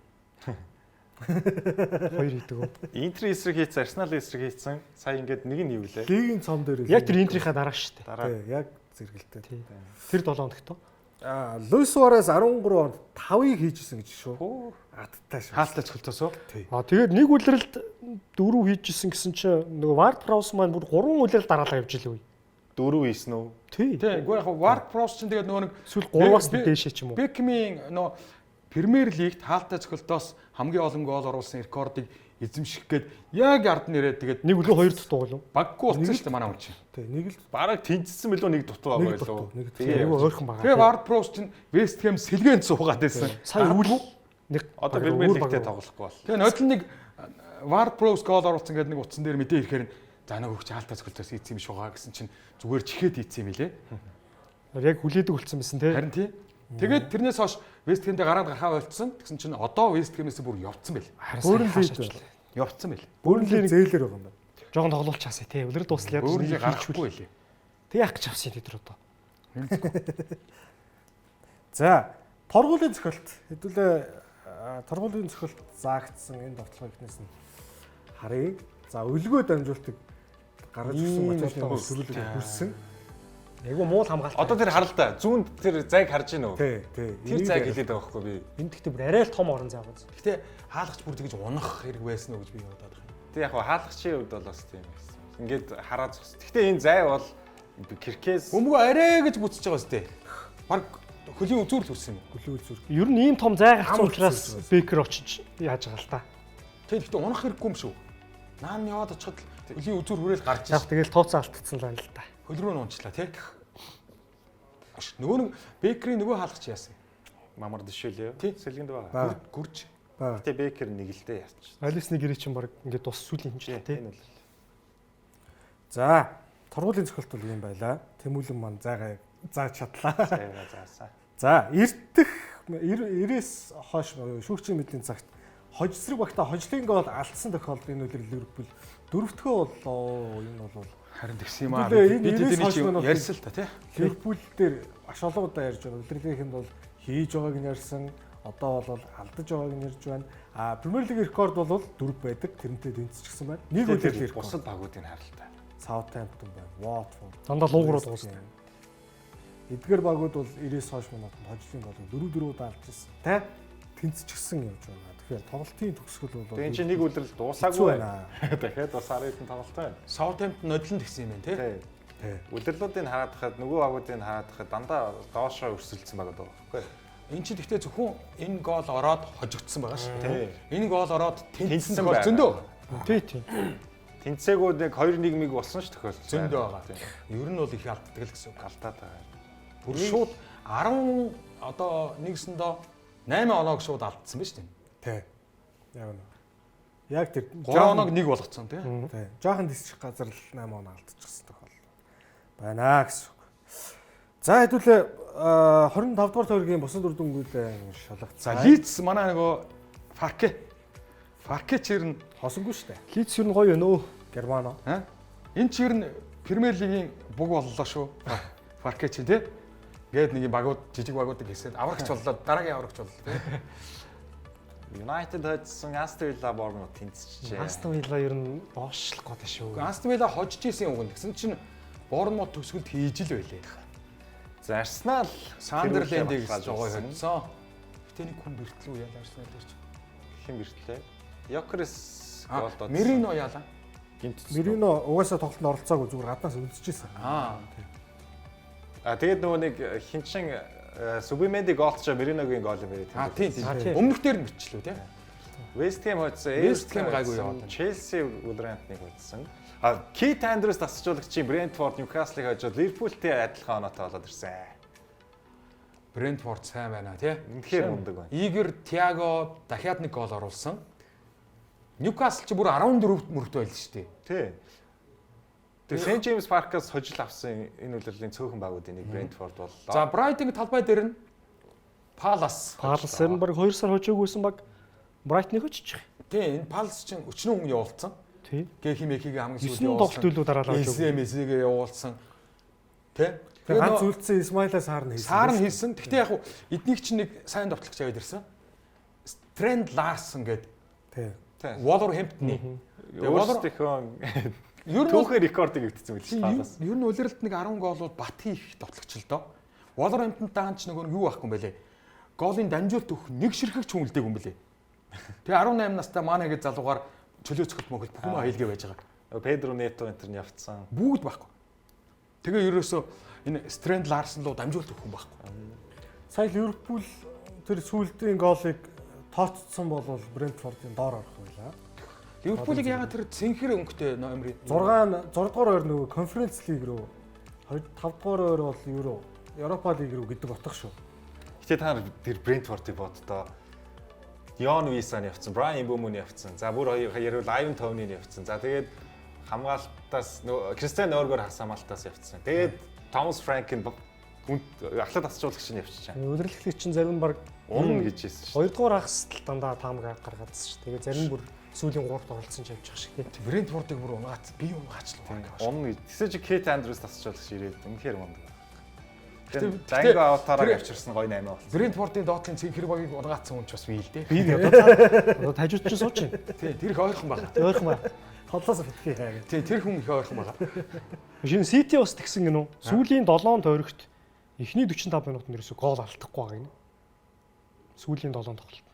Хоёр хийдэг үү? Интер эсрэг хийсэн, Арсенал эсрэг хийсэн. Сая ингээд нэг нь юу лээ? Лигийн цом дээр Яг тэр Интерийнхаа дараа шүү дээ. Дараа. Тий, яг зэрэгэлтэй. Тий. Тэр 7 хоногт тоо. Луис Суарес 13 онд 5-ыг хийжсэн гэж шүү. Хөө. Аттай шүү. Хаалттай цогтоос уу? Тий. Тэгээд нэг үлрэлт 4 хийжсэн гэсэн чинь нөгөө Ward Prowse маань бүр 3 үлрэлт дараалал явж илээ. 4 хийсэн үү? Тий. Тийм. Гэхдээ яг Ward Prowse чинь тэгээд нөгөө нэг Эсвэл 3-аас нь дээшээ ч юм уу. Бекмийн нөгөө Премьер Лигт хаалттай цогтоос хамгийн олон гол оруулсан рекордыг эзэмших гээд яг ард нэрээ тэгээд Нэг үлээ хоёр дутуу болов. баггүй болсон шүү дээ манай хүн чинь. Тий, нэг л Бараг тэнцсэн мөлөө нэг дутуу байгаа байлоо. нэг Айгу ойрхон байгаа. Тэгээ Ward Prowse чинь West Ham сэлгээнд суугаад байсан. Сая үл нэг Одоо Премьер Лигтээ тоглохгүй бол. Тэгээ нодлон нэг Ward Prowse гол оруулсан гэдэг нэг утсан дээр мэдээ ирэхээр за нэг хөгч хаалттай цогтоос хийсэн юм шиг байгаа гэсэн чинь зүгээр чихээд хийсэн юм билэ. яг хүлээдэг болсон байсан тий. Харин тий. Тэгээд тэрнээс хойш West Ham-д гараад гарахаа болцсон. Тэгсэн чинь одоо West Ham-ээс бүр явцсан байл. Явцсан байл. Бөөрнлийн зээлэр байгаа юм байна. Жоохон тоглуулчихасаа тий. Үлрэл дуусал яаж Өөрөөр гарахгүй байлээ. Тэг яах гэж авсан тэд одоо. За, торгуулийн цохилт хэдүүлээ торгуулийн цохилт заагдсан энэ давталгаа ихнээс нь харъя. За, өлгөө дамжуултыг гаргаж ирсэн матчны сөрүүлэг хүрсэн. Айгу муу хамгаалт. Одоо тэр харал та. Зүүнд тэр зайг харж гинөө. Тий, тий. Тэр зайг хэлээд байгаа байхгүй би. Энд гэхдээ бүр арай л том орон зай байгаа. Гэтэ хаалгач бүр тэгж унах хэрэг байсан уу гэж би бодоод байна. Тэг яг хаалгачийн хувьд бол бас тийм байсан. Ингээд хараад зогс. Гэхдээ энэ зай бол Киркез Өмгөө арай гэж буцаж байгаа сте. Баг хөлийн үзүүр л хүрсэн юм. Гөлөө зүрх. Ер нь ийм том зай гарсан учраас Бекер очиж яаж байгаа л та. Тэг гэхдээ унах хэрэггүй юм шүү. Наан яваад очиход хөлийн үзүүр хүрэл гарч Яг тэгэл тооцоо алдчихсан л байна л та. хөл рүү нь унчлаа тий. Нөгөө нэг Бекерийн нөгөө хаалгач яасан. мамар дэшүүлээ. Тий. Сэлгэнд байгаа. Гүрж. Гэтэ Бекер нэг л дээ яач. Алисны гэрээ чинь баг ингээд тус сүлийн хэмжээ тий. Энэ бол. За, торгуулийн цохилт бол юм байлаа. Тэмүүлэн маань зайгаа зааж чадлаа. Зайгаа заасан. За, 90-ээс хойш шүүгчийн мэдлийн цагт хожисрэг багта хожлын гол алдсан тохиолдолд энэ үлрэл Ливерпул дөрөвдгөө боллоо. Энэ бол Харин тэгсэн юм аа. Бид Бид энэ тэдний хойш чинь манайх ярьсан л та тий. Ливерпул дээр маш олон удаа ярьж байгаа. Үлрэлийнхэнд бол хийж байгааг нь ярьсан. Одоо бол алдаж байгааг нь ярьж байна. Премьер лигийн рекорд бол 4 байдаг. Тэрнтэй тэнцчихсэн байна. Нэг үлрэл рекорд. Бусад багуудын харалтай. Саутгемптон байна. Watford. Дандаа луугрууд дуусна. Эдгээр багууд бол 90-с хойш манайх хожлын гол 4-4 удаа алдчихсан. Тэ? Тэнцчихсэн явж байна. Тэгэхээр тоглолтын төгсгөл бол Тэгээ чи нэг үлрэл дуусаагүй байна. Дахиад бас 10 тоглолт байна. Southampton нодлон тэгсэн юм байна тий. Тий. Үлрэлүүдийг хараад хахад нөгөө багуудыг хараад хахад дандаа доошоо өрсөлдсөн байгаа даа байхгүй. Энд чинь тэгтээ зөвхөн энэ гол ороод хожигдсон байгаа шүү. Тий. Энэ гол ороод тэнцсэн Тэнцсэн тохиол байгаа. зөндөө. Тий, тий. Тэнцээгүүд нэг 2-1 болсон ш тохиолдсон. Зөндөө байгаа. Ер нь бол их алддаг л гэсэн үг. Галтаад байгаа. Бүр шууд 10 одоо нэгсэндөө 8 оног шууд алдсан ба шүү дээ. Тэ. Яг нь. Яг тэр 3 оног нэг болгоцсон тий. Тэ. Жохон дисчих газар л 8 он алдчихсан тохиол байна гэсэн. За хэдүүлээ 25 дугаар тойргийн бусад үр дүнгуудаа шалгацсан. За Лидс манай нөгөө Фарке чирн хосонгүй шүү дээ. Лидс ер нь гоё өнөө. Германо. энэ чирн Премьер лигийн буг боллоо шүү. Фарке чинь тий. Гээд нэг багууд жижиг багуудыг хэсээд аврагч боллоо дараагийн аврагч боллоо тий. United хоцсон Aston Villa Bournemouth тэнцчихжээ. Астон Вилла ер нь доошлох гээд шүү. Астон Вилла хожиж исэн юм гэн гэсэн чинь Bournemouth төгсгөлд хийж л байлээ. За Arsenal Сандерлендийг гэж жоо хоцсон. Гэтэ нэг хүн бэртлүү яа Арсенал дээр ч. хэн бэртлээ? Йокерс голд одсон. Мерино яалаа. Мерино угаасаа тоглолтод оролцоогүй зүгээр гаднаас үзчихсэн. Тэгээд нөгөө нэг хинчин Субименди голчоо Мериногийн гол юм байна. Тийм. Өмнөх дээр нь бичлүү тий. West Ham хоцсон. West Ham гайгүй яваад. Chelsea Wolverhampton-ыг хоцсон. Keith Andrews тасчлуулагчийн Brentford Newcastle-ыг хожоод Liverpool-тэй адилхан оноотой болоод ирсэн. Brentford сайн байна тий. Үнэхээр мундаг байна. Игор Тиаго дахиад нэг гол оруулсан. Ньюкасл ч бүр 14-т мөрөлт байлаа шүү дээ. Тий. Тэгээ St James Park-аас хожил авсан энэ үлрэлийн цөөхөн багуудын нэг Brentford боллоо. За Brighton-гийн талбай дээр нь Palace. Паласэр нь баг 2 сар хожоогүйсэн баг Брайтныг очиж. Тий, энэ Palace чинь өчнөө хүн явуулсан. Тий. Гехимекийг хамгийн 9 сүүлд тоглолт төлөв дараалал авч. SMS-ийг явуулсан. Тий. Тэгээ ганц үлдсэн Исмаила Саар нь хийсэн. Саар нь хийсэн. Гэхдээ яг эднийг чинь нэг сайн довтлогч аваад ирсэн. Trent Larson гэдэг Тий. Wolverhampton-ы. Өөрсдөө ихөн Ер нь түүхээр рекордыг өвдсөн мэт шүү дээ. ер нь улиралд нэг 10 гол бол бат хийх тоглогч л доо. Wolverhampton даанч нөгөө юу байхгүй юм бэлээ. Голын дамжуулт өгөх нэг ширхэг ч хүнэлдэг юм бэлээ. Тэгээ 18 настай Мане гэж залуугаар чөлөө цогт мөхөл бүх юм аюулгүй байж байгаа. Педро Нето энтер нь явцсан. Бүгд байхгүй. Тэгээ ерөөсөө энэ Стрэнд Ларсон руу дамжуулт өгөх юм байхгүй. Сая Ливерпул тэр сүүлдийн гоолыг тооцсон бол Брентфордын доор орох байлаа. Ливерпулийг ягаад тэр цэнхэр өнгөтэй номерын 6 дугаар ойр нөгөө конференц лиг рүү 5 дугаар ойр бол Европа лиг рүү гэдэг утга шүү. Гэтэ та нар тэр Брентфордыг боддоо Ян Висан явцсан, Брайан Бумун явцсан. За бүр ярил Айвен Товнин явцсан. За тэгээд хамгаалтаас Кристиан Норгор хамгаалтаас явцсан. Тэгээд Томас Франкин ахлаад асчуулагч нь явчихсан. Удирдлагч чинь зарим нь баг Унна гэж хэлсэн шүү. 2 дугаар ахсдал дандаа таамаг гаргаадсан шүү. Тэгээд зарим бүр сүүлийн 3 тоглолцсон ч явж байгаа шиг тийм. Брентфордыг бүр унгаац би унгаачлаа. Унна гэж. Тэсэж Кейт Андрюс асчуулагч ирээд үнэхээр мундаг. Тэгээд Данго аватараа авчирсан гоё 8 болсон. Брентфордын доотлын цэнхэр багийг унгаацсан хүн ч бас бий л дээ. Би одоо тажууд чинь сууч юм. Тий, тэр их ойрхон байна. Ойрхон ба. Хотлоос битгий хаа. Тий, тэр хүн их ойрхон байна. Шинэ Сити бас тэгсэн гинөө. Сүүлийн 7 тойрогт эхний 45 минутанд ерөөсө гол алдахгүй байгаа юм. Сүүлийн 7 тоглолт.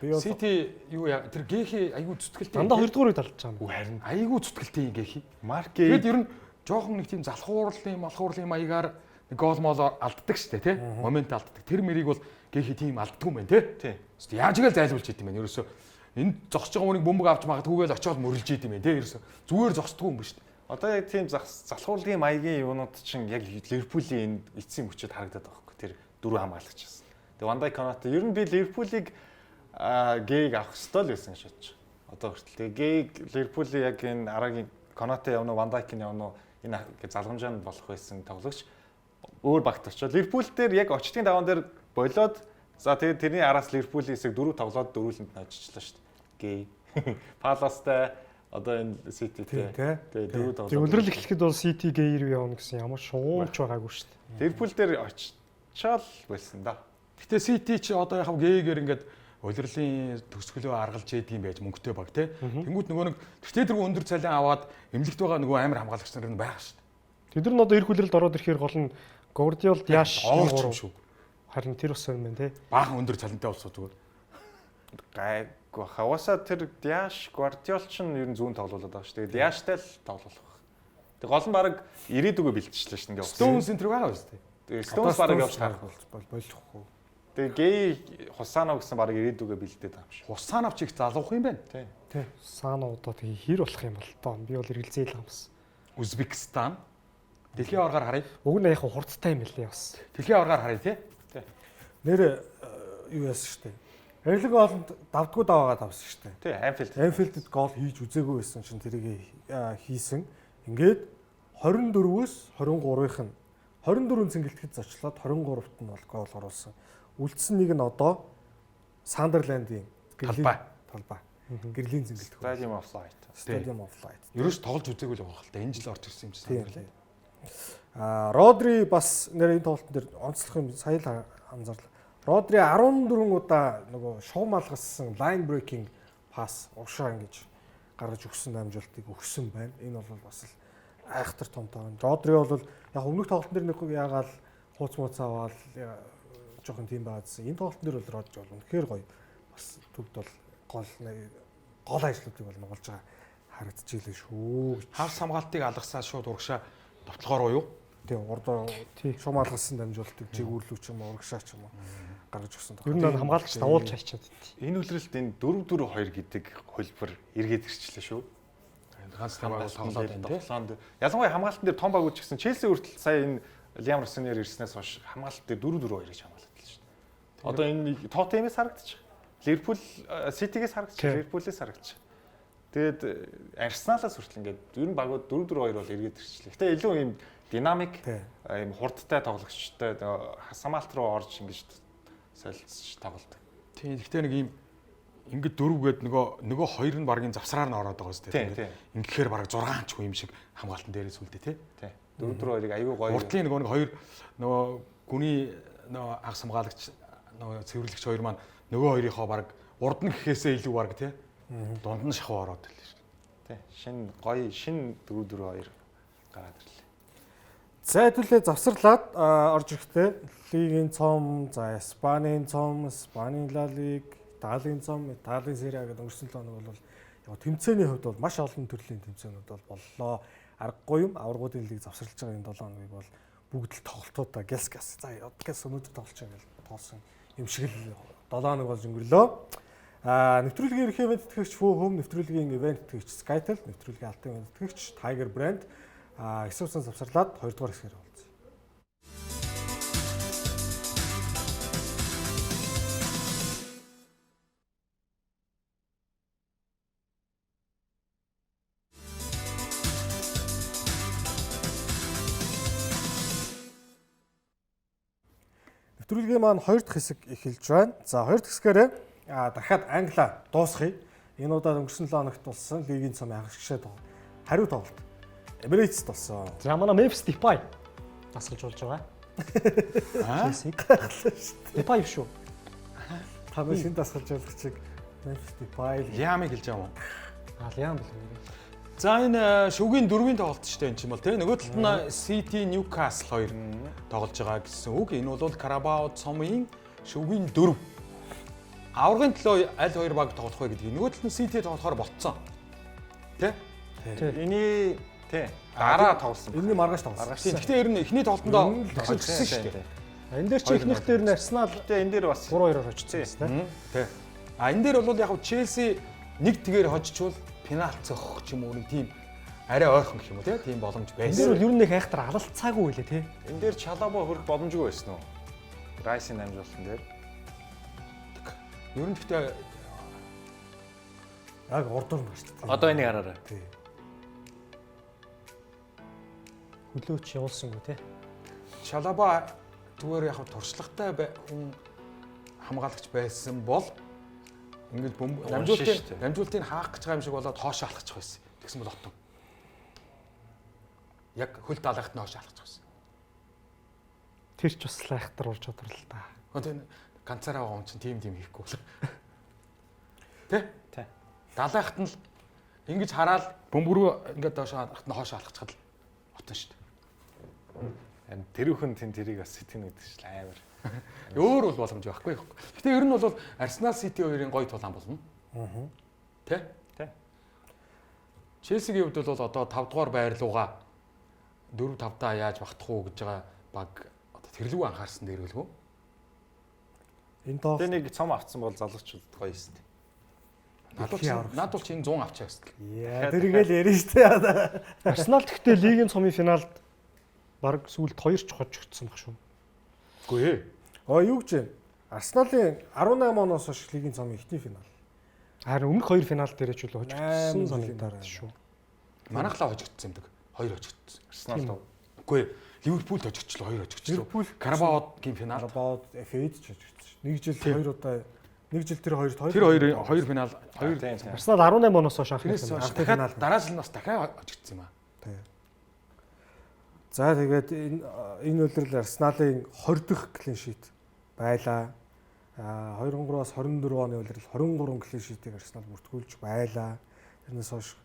Би бол Сити юу яа тэр Гэхи айгүй зүтгэлтэй. Дандаа 2 дугаар үед алдаж байгаа юм. Харин Айгүй зүтгэлтэй Гэхи. Марки Тэгэд ер нь жоохон нэг тийм малхуурлын маягаар нэг гол мол алддаг штэ тий. Момент алддаг. Тэр мэрийг бол Гэхи тийм алддгүй юм байна тий. тий. Яаж игээл зайлуулж идэм байх. Ерөөсө энд зогсож байгаа хүнийг бөмбөг авч магадгүйгээл очиод мөрлж идэм байх тий. Ерөөсө зүгээр зогсдгүй юм ба штэ. Одоо яг тийм залхуурлын маягийн юунууд чинь яг Ливерпулийн энд эцсийн мөчөд харагдаад байгаа хөөе. Тэр дөрөв хамгаалагч байсан. Тэгээ Ван Дайк Конате ер нь би Ливерпулийг Гэйг авах ёстой л байсан гэж бодож байна. Одоо хүртэл тэгээ Гэйг Ливерпулийн яг энэ арагийн Конате явна уу Ван Дайкийн явна уу энэ залгамжаанд болох байсан тоглогч өөр багт очоод Ливерпул дээр яг очтын даван дээр болоод за тэгээд тэрний араас Ливерпулийн хэсэг 4 тоглоод дөрүүлэнд нь очичлаа шүү дээ. Гэй. Паластай одоо энэ Сититэй. Тэгээд 4 тоглоод. Үлрэл эхлэхэд бол Сити Гээ рүү явна гэсэн ямар шуумч байгаагүй шүү дээ. Ливерпул дээр очичаал байсан да. Гэтэ Сити ч одоо яг Гэгээр ингээд улирлын төгсгөлөө аргалж яадаг юм байж мөнгөтэй баг тий. Тэнгүүд нөгөө нэг тэртээ тэргүй өндөр цалин аваад эмнэлэгт байгаа нөгөө амар хамгаалагч нар нь байгаа шүү дээ. Тэд нар одоо эх үлрэлд ороод ирэхээр гол нь Гордиол, Яш оолч юм шүү. Харин тэр ус юм байна тий. Баахан өндөр цалинтай болсоо зүгээр. Гайгүй хаваасаа тэр Яш Гвардиол ч нь ер нь зүүн тоглуулад байгаа шүү. Тэгээд Яштай л тоглох байх. Тэг гол нь баг 90-г бэлтчихлээ шүү ингээ. Стоунс энэ байгаа биз дээ. Тэгээд Стоунс баг явж харах болохгүй. Тэгээ Гэй Хусанов гэсэн баг 90-г бэлдээд байгаа юм шиг. Хусанов ч их залуух юм байна. Тий. Саана одоо тэгээ хэр болох юм бол тоо. Би бол эргэлзээл хамс. Узбекистан. Дэлхийн аваргаар харъя. Уг нь яг хурцтай юм лээ бас. Дэлхийн аваргаар харъя тий. Нэр юу яасан шүү дээ. Эрлэг олонд давдгуу даваагаад авсан шүү дээ. Тий, Анфилд. Анфилдэд гол хийж үзээгүй байсан чинь тэрийг хийсэн. Ингээд 24-өөс 23-ийнх нь 24 цэнгэлтэд зочлоод 23-т нь бол гол оруулсан. Үлдсэн нэг нь одоо Сандерландын талбай. Гэрлийн цэнгэлт. Stadium of Light. Stadium of Light. Ерөөс тоглож үзээгүй л байгаа хэл та. Энэ жил орж ирсэн юм чи Сандерланд. Родри бас нэр энэ тоглолтын дээр онцлох юм сая л анзаарлаа. Родри 14 удаа нөгөө шугам алгасан line breaking pass уушаа ингэж гаргаж өгсөн дамжуултыг өгсөн байна. Энэ бол бас л айхтар том тоо. Родри бол яг өмнөх тоглолтын дээр нэг ягаал хууц мууц аваад жоохон тийм байгаадсэн. Энэ тоглолтын дээр бол Родри бол үнэхээр гоё. Бас төгд бол гол ажлуудыг бол моголж байгаа харагдчихлээ шүү. Хавс хамгаалтыг алгасаа шууд урагшаа товтлогоор уу юу? Тийм урдаа шугам алгасан дамжуултыг жигүүрлүү ч юм уу урагшаа ч юм уу гаргаж өгсөн. Ер нь хамгаалагч давуулж хайчаад байт. Энэ үлрэлт энэ 4-4-2 гэдэг хөлбөр эргээд ирчлээ шүү. Ганц том баг тоглоод байна тий. Ялангуяа хамгаалтан дээр том баг үуч гэсэн Челси хүртэл сая энэ Лиам Росинер ирснээс хойш хамгаалалт дээр 4-4-2 гэж хамгаалдаг шүү дээ. Одоо энэ Тоттенхэмээс харагдчих. Ливерпул Ситигээс харагдчих. Ливерпулээс харагдчих. Тэгээд Арсеналаас хүртэл ингээд ер нь багууд 4-4-2 бол эргээд ирчлээ. Гэтэ илүү юм динамик, ийм хурдтай тоглогчтой хамгаалалт руу орж ингэж солилцож тоглолдог. Тийм. Гэхдээ нэг ийм ингээд дөрвгээд нөгөө хоёр нь багийн завсраар нь ороод байгаа зү тийм. Ингэхээр баг 6 ч юм шиг хамгаалтан дээрээс үлдээ тий. Тий. 4-4-2-ыг аюу гоё. Урдлын нөгөө хоёр нөгөө гүний нөгөө агс хамгаалагч нөгөө цэвэрлэгч хоёр маань нөгөө хоёрынхоо баг урд нь гэхээсээ илүү баг тий. Дунд нь шахуу ороод ирлээ шүү. Тий. Шин 4-4-2 гараад ирлээ. За хэдүүлээ завсарлаад орж ирэхдээ лигийн цом, за Испанийн цом, Испанийн Ла Лиг, Италийн цом, Италийн Сери А гэдэг өнгөрсөн 7 хоног бол яг тэмцээний хувьд бол маш олон төрлийн тэмцээнүүд бол боллоо. Аргагүй юм аваргуудын лиг завсарлаж байгаа энэ 7 хоногийг бол бүгд л тоглолтуудаа гяс. За гяс өнөөдөр тоглож байгаа гэж тоосон юм шиг л 7 хоног болж өнгөрлөө. Нэвтрүүлгийн ерхий ивент тэтгэгч Foo-Home, нэвтрүүлгийн ивент тэтгэгч Skytel, нэвтрүүлгийн алтын ивент тэтгэгч Tiger Brand хэсүүсэн завсарлаад 2 дугаар хэсгээр болцсон. Нэвтрүүлгийн маань 2 дахь хэсэг эхэлж байна. За 2 дахь хэсгээрээ дахиад Англи дуусгая. Энэ удаад өнгөрсөн 7 хоногт болсон лигийн цомын хагшигшээ хариу тоглолт. Emirates болсон. За манай Memphis Depay тасгалж болж байгаа. Chelsea. Depay биш үү? Та нар шинэ тасгалж болох чиг Memphis Depay. Лиамыг хэлж байгаа юм уу? Лиам бэл. За энэ шүгийн 4-ийн тоглолт шүү дээ энэ чинь бол тийм нөгөө талд нь City Newcastle 2 тоглож байгаа гэсэн үг. Энэ бол Carabao цомын шүгийн 4. Аваргын төлөө аль хоёр баг тоглох вэ гэдгийг нөгөө талд нь City тоглохоор болцсон. Тэ? Эний тий. Дараа тоглосон. Энэний маргааш тоглосон. Гэхдээ ер нь эхний тоглолтонд тогссон шүү дээ. Энэ дээр чи ихнийх дээр нь Арсенал Тэ энэ дээр бас 3-2-оор очсон тийм. Тий. Энэ дээр бол яг Челси нэг тэгээр хожичвол пенальт зөөх ч юм уу нэг тийм арай ойрхон гэх юм уу тийм боломж Энэ байсан. дээр бол ер нь их айхтар алалцаагүй үлээ тий. энэ дээр Чалаба хөрөх боломжгүй байсан уу? Райсын амжилтан дээр. Ер нь гэхдээ Яг урдуур нь шүү дээ. Одоо энийг хараарай. Тий. Хөлөөч явуулсангүй тий. Чалаба зүгээр яг туршлагатай хүн хамгаалагч байсан бол ингээд дамжуултыг хаах гэж байгаа юм шиг болоод хоошоо алхачих байсан. Тэгсэн бол отон. Яг хөл даалгахт нь хоошоо алхачих байсан. Тэр ч бас айхтар урж чадвар л та. Одоо энэ ганцаараа байгаа юм чинь тийм хийхгүй бол. Тэ? Тэ. Даалгахт нь л ингэж хараад бөмбөрөө ингээд хоошоо алхачихад л отон шүү дээ. Тэрүүхэн тэрийг бас сэтгэн гэдэг чинь амар. Өөр бол боломж байхгүй. Гэтэ ер нь бол Arsenal City 2-ын гоё тулаан болно. Аа. Тэ? Тэ. Челсигийн хувьд бол одоо 5 дугаар байр руугаа 4-5-даа яаж багтах уу гэж байгаа баг одоо тэрлгүй анхаарсан дээргэлгүй. Энэ тоглолт Тэ нэг цом авцсан бол залуучууд гоё юм шүү дээ. Надад бол чинь 100 авчаа гэсэн. яа тэргээл ярина шүү дээ. Арсенал гэхдээ лигийн цомын финалд баг сүүлд 2 ч хожигдсон баг шүү. Үгүй ээ. Юу гэж вэ? Арсеналын 18 оноос хойш лигийн цомын эхний финал. Харин өмнөх 2 финал дээрээ ч үл хожигдсон 8 санагдаад шүү. Манайхлаа хожигдсон юм дэг. 2 хожигдсон. Арсенал Үгүй ээ. Ливерпул хожигдчихлоо 2 хожигдчихлоо. Ливерпул Карабаогийн финал. Карабаод FA-д ч хожигдсон шүү. Нэг жил 2 удаа нэг жил тэр хоёрт Тэр 2 финал 2 Арсенал 18 оноос хойш анхны тэрээс финал. хойш дахиад дараа жил нас дахиад хожигдсон юм аа. Тий. За тэгээд энэ үйлрэл Арсеналын 20 дахь клин шит байлаа. 23-аас 24 оны үйлрэл 23 клин шитийг Арсенал бүртгүүлж байлаа. Тэрнээс хойш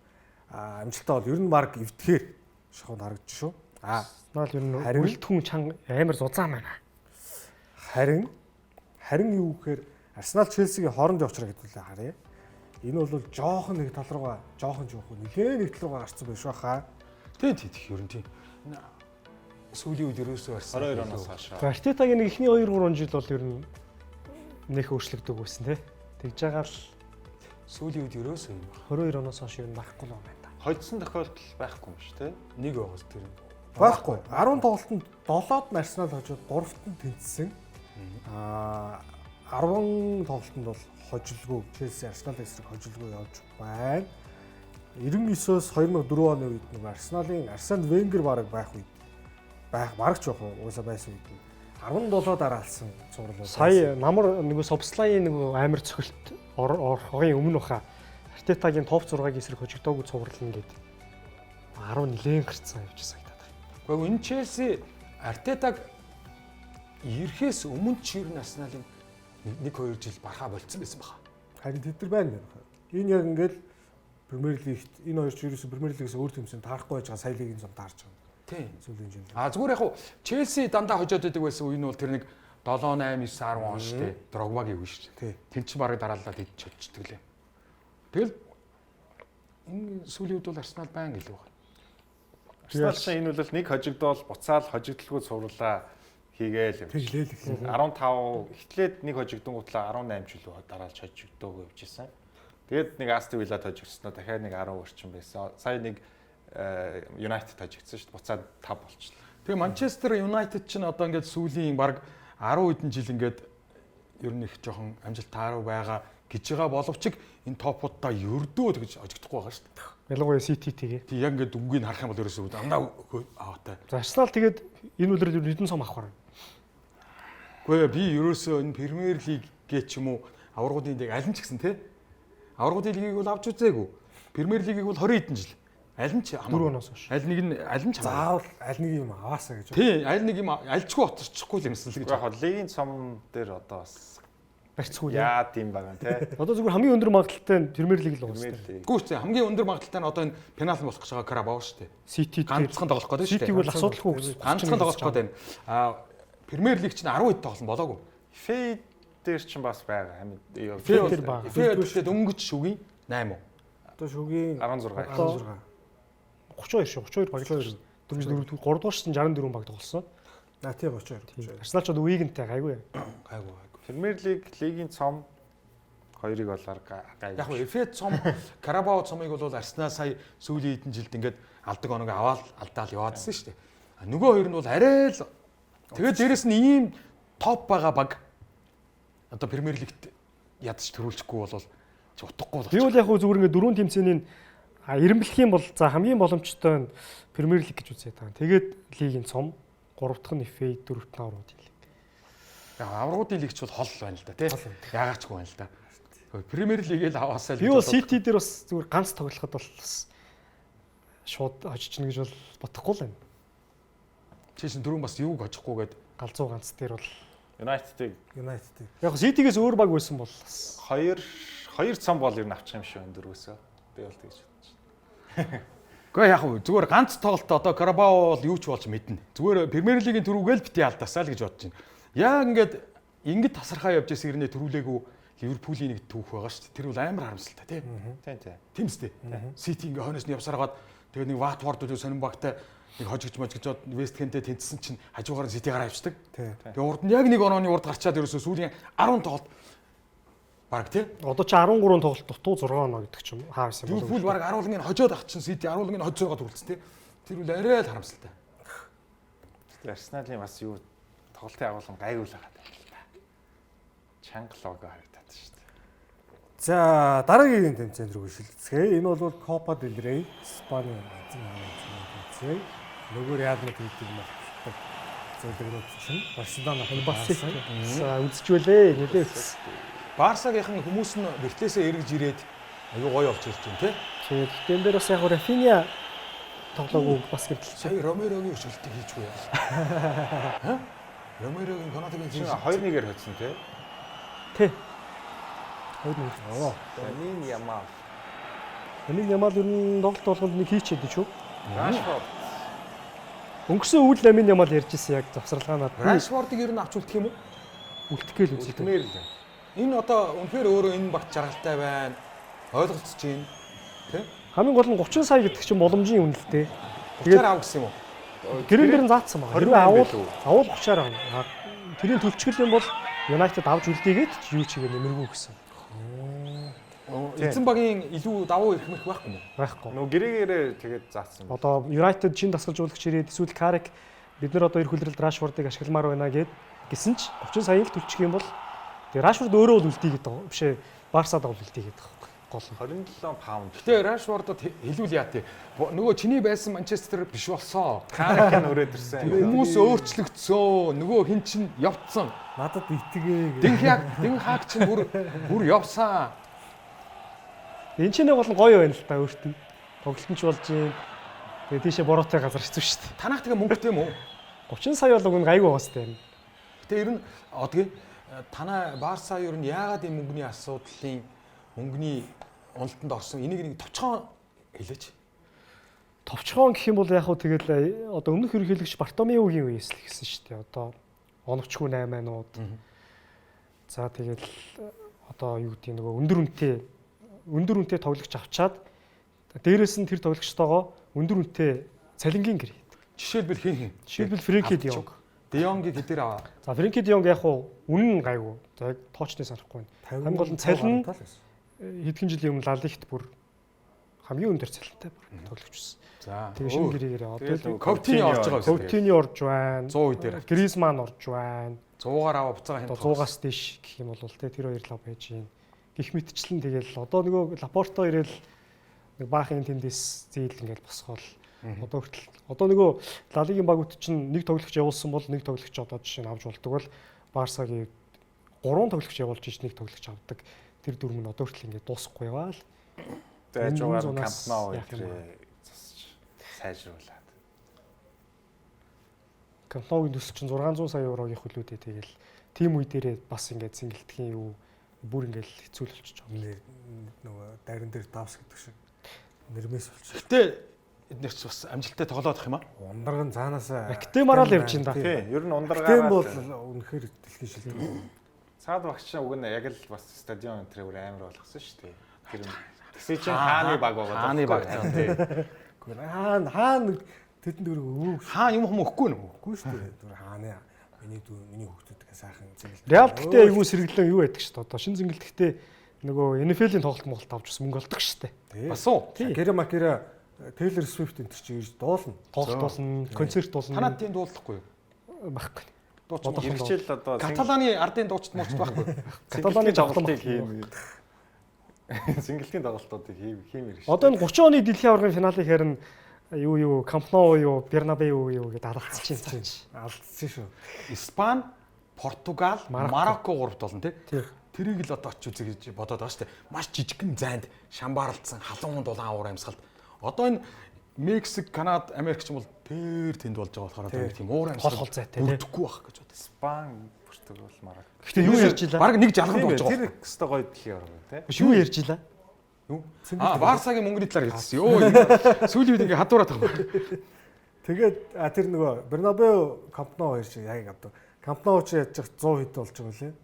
амжилтаа бол ер нь баг эвдэхээр шахунд харагдаж шүү. Арсенал ер нь бүрэлдэхүүн чанга амар зузаан байна. Харин юу гэхээр Арсенал Челсигийн хоорондын очроо хэдүүлээ харъя. Энэ бол жоохон нэг тал руугаа нэлээд нэг тал руугаа гарсан байх шүү хаа. Тийм ер нь тийм. Сүүлийн үед ерөөсөө Арсенал 22 оноос хойш. Артетагийн нэг ихний 2-3 жил бол ер нь нэх өөрчлөгдөг байсан тий. Тэгж байгаа л сүүлийн үед ерөөсөө юм. 22 оноос хойш ер нь байхгүй л байна та. Хоцсон тохиолдол байхгүй юм шүү дээ. Нэг байгаас тэр Байхгүй. 10 тоглолтод 7-д нь Арсенал хожоод 3-т нь тэнцсэн. 10 тоглолтод бол хожилгүй Челси Арсеналын эсрэг хожилгүй явж байна. 99-өөс 2004 оны үед нэг Арсен Венгер бараг байх үед барагч явах уусаа байсан үед 17 дараалсан цуврал бол Сая намар нөгөө Собслайн нөгөө амар цохилт орохын өмнө баха Артетагийн топ 6-ыг эсрэг хожигдоогүй цуврал ингээд 10 нилээн гарцсан явж санагдаад байна. Гэхдээ энэ Челси Артетаг ирэхээс өмнө ч ер нь Арсеналын 1-2 жил бархаа болцсон байсан баха. харин тэд нар байна. Энэ яг ингээд Премьер Лигт энэ хоёр ч ерөөсө Премьер Лигээс өөр тэмцээн таарахгүй байж байгаа сая лигийн зам таарч байгаа. Тийм. Сүүлийн жил. Зүгээр яг Челси дандаа хожоод байдаг байсан үе нь бол тэр нэг 7 8 9 10 он шүү дээ. Дрогбагийн үе шүү дээ. Тэн чинь барыг дараалаад идэж чадчихдаг лээ. Тэгэл энэ сүүлийн үед бол Арсенал байн илүү байна. Арсенал чинь энэ бол нэг хожигдоол буцаал хожигдлгүй цувралаа хийгээл юм. Тэглээл их. 15 эхлээд нэг хожигдонгуудлаа 18 жилүү дараалж хожигдоог явжсэн. Тэгээд нэг Астон Вилла хожигдсноо дахиад нэг 10 орчим байсан. Сая нэг Юнайтед хожигдсон шүү дээ. Буцаад 5 болчихлоо. Тэгээ Манчестер Юнайтед ч одоо ингээд сүүлийн баг 10 хэдэн жил ингээд ер нь их жоохон амжилт тааруу байгаа гэж байгаа боловч энэ топуудаа ердөө тэгж хожигдохгүй байгаа шүү дээ. Ялангуяа City тэгээ. Тэг яг ингээд дүнгийг харах юм бол ерөөсөө дандаа аваатай. За Арсенал тэгээд энэ үлрэл хэдэн сум авах вэ? Гэхдээ би ерөөсөө энэ Премьер Лиг гээ ч юм уу аваргуудын лиг аль нь ч гэсэн тий. Аваргуудын лигийг бол авч үзээгүй. Премьер Лигийг бол 20 хэдэн жил. Аль нь ч 4 оноос хойш. Аль нь ч заавал аль нэг юм аваасаа гэж. Тий, аль нэг юм альчгүй оторчихгүй юм эсвэл гэж. Яг лигийн цом дээр одоо бас барьцгүй яа тийм байгаа нэ тий. Одоо зүгээр хамгийн өндөр магадлалтай нь Премьер Лиг л байгаа шүү дээ. Гүү ч хамгийн өндөр магадлалтай нь одоо энэ пенальти болох гэж байгаа Карабао шүү дээ. City ганцхан тоглох гэдэг шүү дээ. City бол асуудалгүй гэсэн. Ганцхан тоглох гэдэг байна. Премьер Лиг чинь 10 хэд тоглосон болоогүй. Фэй дээр чинь бас байгаа. Фэй дээр дөнгөж шүгийн 8 уу? Одоо шүгийн 16. 32 шүү. 32 баглаа. 4 дугаар шин 64 баг тоглосон. Тий 32. Арсенал ч одоо уигэнтэй гайгүй. Гайгүй. Премьер Лиг лигийн цом хоёрыг болоор гайгүй. Яг нь Фэ цом Карабао цомыг бол Арсенал сая сүүлийн хэдэн жилд ингээд алдаг оног аваад алдаал яваадсэн шүү дээ. Нөгөө хоёр нь бол арай л тэгээд дээрэс нь ийм топ байгаа баг одоо Премьер Лигт ядч төрүүлчихгүй бол ч утгагүй Би бол яг зүгээр ингээд дөрөв тэмцээний эренблэх юм бол за хамгийн боломжтой нь Премьер Лиг гэж үзээд байгаа. Тэгээд лигийн цом 3 дахь нь FA 4 дахь нь аврагын лиг. Аврагуудын лигч бол хол байна л да тий. Яагаачгүй байна л да. Премьер Лигийг л аваасаа л. Би бол City дээр бас зүгээр ганц тоглоход бол бас шууд очиж гэнэ гэж бол бодохгүй л байна. Чишин дөрөв бас юуг очихгүйгээд Галзуу ганц дээр бол Юнайтед яг City-гээс өөр баг байсан бол бас хоёр цом бол ер нь авчих юм шүү энэ дөрвөөсөө. Би бол тэгж бодож байна. Гэхдээ яг зүгээр ганц тоглолт одоо Карабао бол юу ч болж мэднэ. Зүгээр Премьер Лигийн төрүүгээл бити алдаасаа л гэж бодож байна. Яг ингээд тасархаа явж ирсэн ирнэ төрүүлээгүй Ливерпулийн нэг түүх байгаа шүү дээ. Тэр бол амар харамсалтай тий. Тийм үстэй. Сити ингээ хойноос нь явсараад тэгээд нэг Ватфорд үү сонин багтай нэг хожигч можигчод Вест Хэмтэй тэнцсэн чинь хажуугаар нь Сити гараа авчдаг. Тэгээд урд нь яг нэг онооны урд гарчаад ерөөсөө сүүлийн 10 тоглолт баг тий. Одоо чи 13 тоглолт дутуу 6 оноо гэдэг ч юм хаа байсан бол Ливерпул баг аруулгын хожоод ах чинь Сити аруулгын хожоод төрүүлсэн тий. Тэр бол арай л харамсалтай. Арсеналын бас юу тоглолтын агуулга гайгүй л байгаа юм л да. Чанга лого харагдаад шүү дээ. За дараагийн тэмцээн рүү шилжцгээе. Энэ бол Copa del Rey Испани тэмцээн. Нөгөө Real Madrid гэдэг юм байна. Зөвлөгөөд чинь Барселона бас үзчихвэлээ нэлээ үзсэн. Барсагийнхан хүмүүс нь вертээсээ эргэж ирээд аюу гоё болж ирж байна тий. Тэгээд тэн дээр бас яг Рафиня тоглоогүй бас гэтэл сая Ромерогийн өшөлтийг хийчихгүй яа. Ромерогийн Канадагийн чинь 2-1-ээр хоцсон тий. Тий. 2-1. Оо. Ламин Ямал ер нь тоглолт болгонд нэг хийчихэд шүү. Рашфорд. Өнгөрсөн үйл Ламин Ямал ярьж ирсэн яг завсралгаанаад. Рашфордыг ер нь авч үлдэх юм уу? Үлдэхгээл үзээ. Үлдмээр л. Энэ одоо үнэхээр өөрөө энэ багт жаргалтай байна. Ойлголцож байна. Тэ? Хамгийн гол нь 30 сая гэдэг чинь боломжийн үнэ л дээ. Тэгээд аав гэсэн юм уу? Тэрэн дээр нь заацсан байна. Хэрвээ авал 30-аар авна. Тэрийн төвчгөл юм бол United авч үлдээгээд ч юу ч игээ нэмэргүй гэсэн. Эзэн багийн илүү давуу ирэх мэх байхгүй юу? Байхгүй. Нөгөө гэрэгээрээ тэгээд заасан. Одоо United чин дасгалжуулагч ирээд эсвэл Carrick бид нар одоо эх хүлрэлд Rashford-ыг ашигламаар байна гэсэн ч 30 сая л төлчих юм бол тэгээ Rashford өөрөө л үлдээгээд байгаа. Бишээ Barca-д бол үлдээгээд байгаа. Гол нь 27 паунд. Гэтэ Rashford-д хэлүүл яа тий. Нөгөө чиний байсан Манчестер биш болсон. Carrick-ын өрөөд ирсэн. Хүмүүс өөрчлөгдсөн. Нөгөө хин чин явцсан. Надад итгээ. Дэн хааг чин бүр явсан. энэ ч нэг бол гоё байна л та өөртөө. Тоглолт нь ч болж юм. Тэгээ тийшээ бороотой газар хэцүү шүү дээ. Танах тэгээ мөнгөтэй юм уу? 30 сая бол үгүй гайгүй байгаас тань. Гэтэ ер нь одгийн танаа Барса ер нь яагаад энэ мөнгөний асуудлын мөнгөний уналтанд орсон. Энийг нэг товчхон хэлээч. Товчхон гэх юм бол яг хөө тэгэл одоо өмнөх ерөнхийлөгч Бартомеугийн үеэс л ихсэн шүү дээ. Одоо оновчгүй 8-ууд. За тэгэл одоо юу гэдэг нөгөө өндөр үнэтэй тоглогч авчаад дээрээс нь тэр тоглогчтойгоо өндөр үнэтэй цалингийн гэр. Жишээлбэл хин. Жишээлбэл Фрэнки де Йонг. Де Йонгийг хэдээр аваа. За Фрэнки де Йонг яг хуу үнэн гайгүй. За яг тоочтой санахгүй байна. Хамгийн гол нь цалин хэдхэн жилийн өмнө Лалигт бүр хамгийн өндөр цалинтай бүр тоглогч байсан. За тэгээ шинэ гэрээгээр одоо Ковтини орж байгаа байсан. Ковтини орж байна. 100 үе дээр. Гризман орж байна. 100-аар аваа буцаага хин. 100-аас дэш гэх юм бол тэр хоёр лав байж гин. Гэх мэтчлэн тэгэл одоо нөгөө Лапорто ирэл нэг баахан тэндээс зээл ингээл босгоол. Одоо хүртэл одоо нөгөө Лалигийн багууд чинь нэг тоглогч явуулсан бол нэг тоглогч одоо жишээ нь авч болдог бол Барсагийн 3 тоглогч явуулж иж нэг тоглогч авдаг. Тэр дүрм нь одоо хүртэл ингээд дуусахгүй яваа л. Тэгэж байгаа Камп Ноу засч сайжруулад. Камп Ноугийн төсөл чинь 600 сая еврогийн хөлөөдөө тэгэл тим үе дээрээ бас ингээд цэнгэлдэхийн юу бүр ингээд хэцүү л болчихж байгаа. Нөгөө дайран дээр давс гэдэг шиг нэрмээс болчих. Гэтэ эднэр ч бас амжилттай тоглоод их юм аа. Ундраган цаанаасаа Актемараа л явж байна да. Тийм, ер нь Актем бол ундаргаа үнэхээр дэлхийн шилдэг. цаад багч уг нь яг л бас стадион энэ амар болгосон шүү дээ. Тэр тэгсэн чинь хааны баг байгаа. Хааны баг тийм. Гэхдээ хаана тэдэнд өрөө Хаа юм хүм өгөхгүй нөө. өгөхгүй шүү дээ. Түр хааны миний хүүхдүүдгээ сайхан зэглэж. Реал гэхдээ айгүй сэргэлэн юу байдаг шүү дээ. Одоо шин зэнгэлтэхдээ нөгөө NFL-ийн тоглолт авч бас мөнгө олдог шүү дээ. Бас уу. Кэра Макера Taylor Swift энэ чинь ирж дуулна. Тоглолт болно, концерт болно. Танад тийм дуулахгүй юу? Баггүй. Дууч Ирчэл одоо Каталаны ардын дуучид мууч байхгүй. Каталаны тоглолтыг хийм. Сингэлтийн тоглолтуудыг хиймээр шүү. Одоо энэ 30 оны дэлхийн аваргын финалыг харин юу Камп Ноу юу Бернабеу юу гэдээ алгацчихсан чинь. Алдсан шүү. Испани, Португал, Марокко гуравт болно тий. Тийм. Тэрийг л одоо очиж үзье гэж бодоод байгаа шүү дээ. Маш жижигхэн зайд шамбаарлцсан халуун дулаан аваар амьсгалд. Одоо энэ Мексик, Канада, Америк ч юм бол тэр тэнд болж байгаа болохоор одоо тийм уур амьсгал хол зайтай тий. өгөхгүй байх гэж бодсон. Испани, Португал, Марокко. Гэхдээ юу ярьж илаа? Бараг нэг жалганд болж байгаа. Тэр өстой гоё дэлхийн аварга тий. Биш юу ярьж илаа? Барсагийн мөнгөний талаар хэлсэн. Йоо сүүлийн үед ингээ хадуураад байгаа. Тэгээд тэр нөгөө Бернабеу Камп Ноу хоёр шиг яг одоо Камп Ноу чи яаж 100 хэд болж байгаа лээ.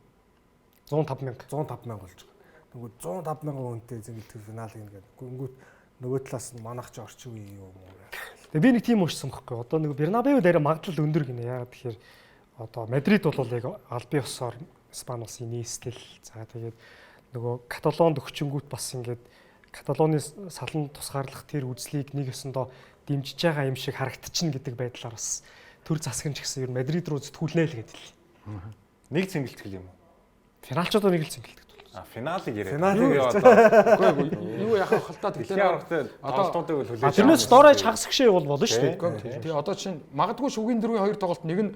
105,000. 105,000 болж байгаа. Нөгөө 105,000 хүнтэй зэнгэлтэх финалыг ингээд гүнгүүт нөгөө талаас нь манах ч орчих үе юм уу. Тэгээ би нэг тийм уушсан байхгүй. Одоо нэг Бернабеу дээр магадлал өндөр гинэ. Яагаад тэгэхээр одоо Мадрид бол яг албан ёсоор Испани улсын нийслэл. За тэгээд нөгөө Каталонд өгчөнгүүт бас ингээд Каталоны салан тусгаарлах тэр үзлийг нэг ёсондоо дэмжиж байгаа юм шиг харагдчихна гэдэг байдлаар бас төр засагч гэсэн ер нь Мадрид руу зэтгүүлнэ л гэдэг л. Нэг цэнгэлтгэл юм уу? Финалчуудаа нэг л цэнгэлдэг. Финалыг яриад. Финалыг Юу яхах халтаа дэлхийн аваргатай тоглолтуудыг бол хүлээж. Тэрнээс доорой чагсагшээ бол болно шүү дээ. Тэгээ одоо чинь магадгүй шүгийн дөрвийн хоёр тоглолт нэг нь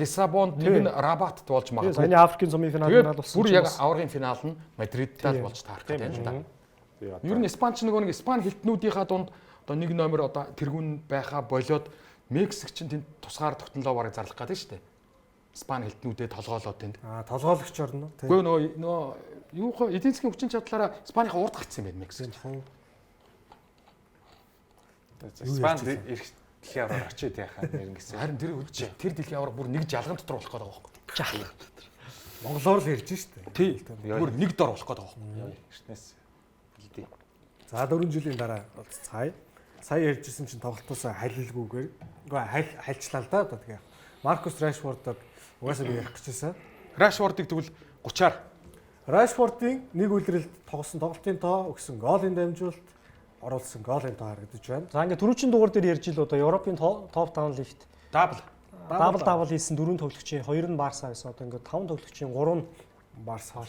Лиссабонд, нэг нь Рабатт болж магадгүй. Саяны Африкийн цомын финал Тэгээд болсон. бүр яг аваргын финал нь Мадридтай болж таарах гэдэг юм да. Ер нь Испани ч нөгөө нэг Испани хилтнүүдийнхаа дунд одоо нэг номер одоо тэргүүн байхаа болоод Мексик ч тэнд тусгаар тогтнолоо барыг зарлах гэдэг шүү дээ. Испани хилтнүүдэд толгоолоод тэнд. Толгойлогч орно. Гэхдээ нөгөө юу хөө эдийн засгийн хүчин чадлаараа Испанийхаа урд гарцсан юм байна Мексик. Испани ирэх дэлхийн аварга очиж яхаа нэр ингэсэн. Харин тэр дэлхийн аварга бүр нэг жалган дотор болох гэдэг байгаа байхгүй. Жаах. Монголоор л ярьж штэ. Тий. Бүр нэг дор болох гэдэг байгаа байхгүй. Эртнээс бэлдээ. За 4 жилийн дараа уулзцаая. Сая ярьжсэн чинь тоглолтоосоо халилгүйгээр хальчлаа л да одоо тэгээ. Маркус Рашфордод угаасаа би ярих гэжсэн. Рашфордыг тэгвэл 30-аар Рашфордын нэг үлрэлд тоглосон тоглолтын тоо өгсөн гоолын дамжуулалт оруулсан гоолын тоо харагдаж байна. За ингээд түрүүчийн дугаар дээр ярьж ил одоо Европын топ 5 лигт дабл хийсэн 4 тоглогчийн 2 нь Барса байсан. Одоо ингээд 5 тоглогчийн 3 нь Барса.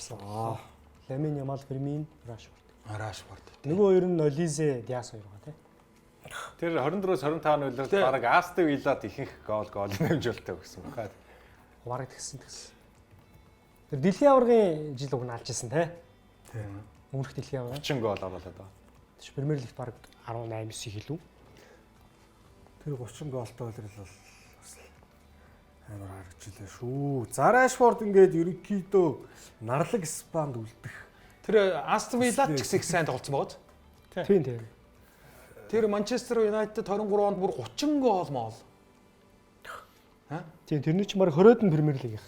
Ламин Ямал, Фермин, Рашфорд. Нөгөө хоёр нь Олизе, Диас хоёр байгаа тийм. Тэр 24-өөс 25 үлрэлт бараг Астон Виллад ихэнх гоолын дамжуулалтаа өгсөн байна. Бараг тэгсэн. Тэр дэлхийн аваргын жил уг нь алж ирсэн тийм. Өмнөх дэлхийн аварга 30 гол оруулаад байгаа. Тэш Премьер лигт бараг 18-9 хэлв. Тэр 30 гоолтой үлрэл бол бас амар харагдчихлаа шүү. За Рашфорд ингээд ерөнхийдөө нарлаг Испанд үлдэх Тэр Астон Вилла ч гэсэн их сайн тоглосон байгаад. Тийм тийм. Тэр Манчестер Юнайтед 23 онд бүр 30 гол моол. Тийм тэрний ч баг 20-од нь Премьер Лиг их.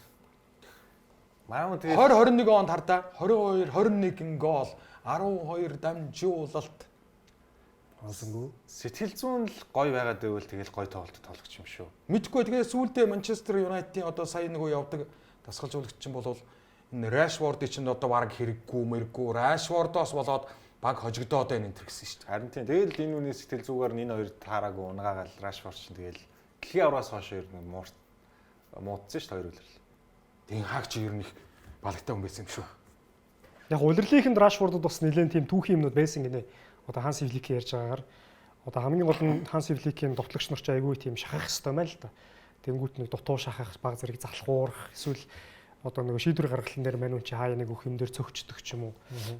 Манай тэгээд 20 21 онд хардаа 22 21 гол, 12 дамжуулалт. Олсонгүй. сэтгэл зүйн л гоё байгаад байвал тэгэл гоё тоглолт тоглогч юм шүү. Мэдгүй тэгээ сүүлдээ Манчестер Юнайтедийн одоо сая нөгөө явдаг дасгалжуулагч чинь бол энэ Rashford-ийн чинь одоо баг хэрэггүй мэрэггүй Rashford-оос болоод баг хожигдоод байна энэ гэсэн шүү дээ. Харин тийм. Тэгэл энэ үнэ сэтгэл зүгээр энэ хоёр таараагүй унгаагаал Rashford чинь тэгэл дэлхийн авраас хойш ер нь муудсан шүү хоёр үлрэл. Тэн хаагч ер нь их балагтай хүн байсан юм шүү. Яг улирлынхэнд Rashford-д бас нэлээд тийм түүхийн юмнууд байсан гинэ. Одоо Ханс Флик ярьж байгаагаар одоо хамгийн гол нь Ханс Фликийн довтлогч нар ч айгүй тийм шахах хэрэгтэй мэн л да. Тэнгүүт нэг дутуу шахах, баг зэрэг залхуурах, эсвэл одоо нэг шийдвэр гаргалсан дээр мань үн чи хаяа нэг өөх юм дээр цогчдөг ч юм уу.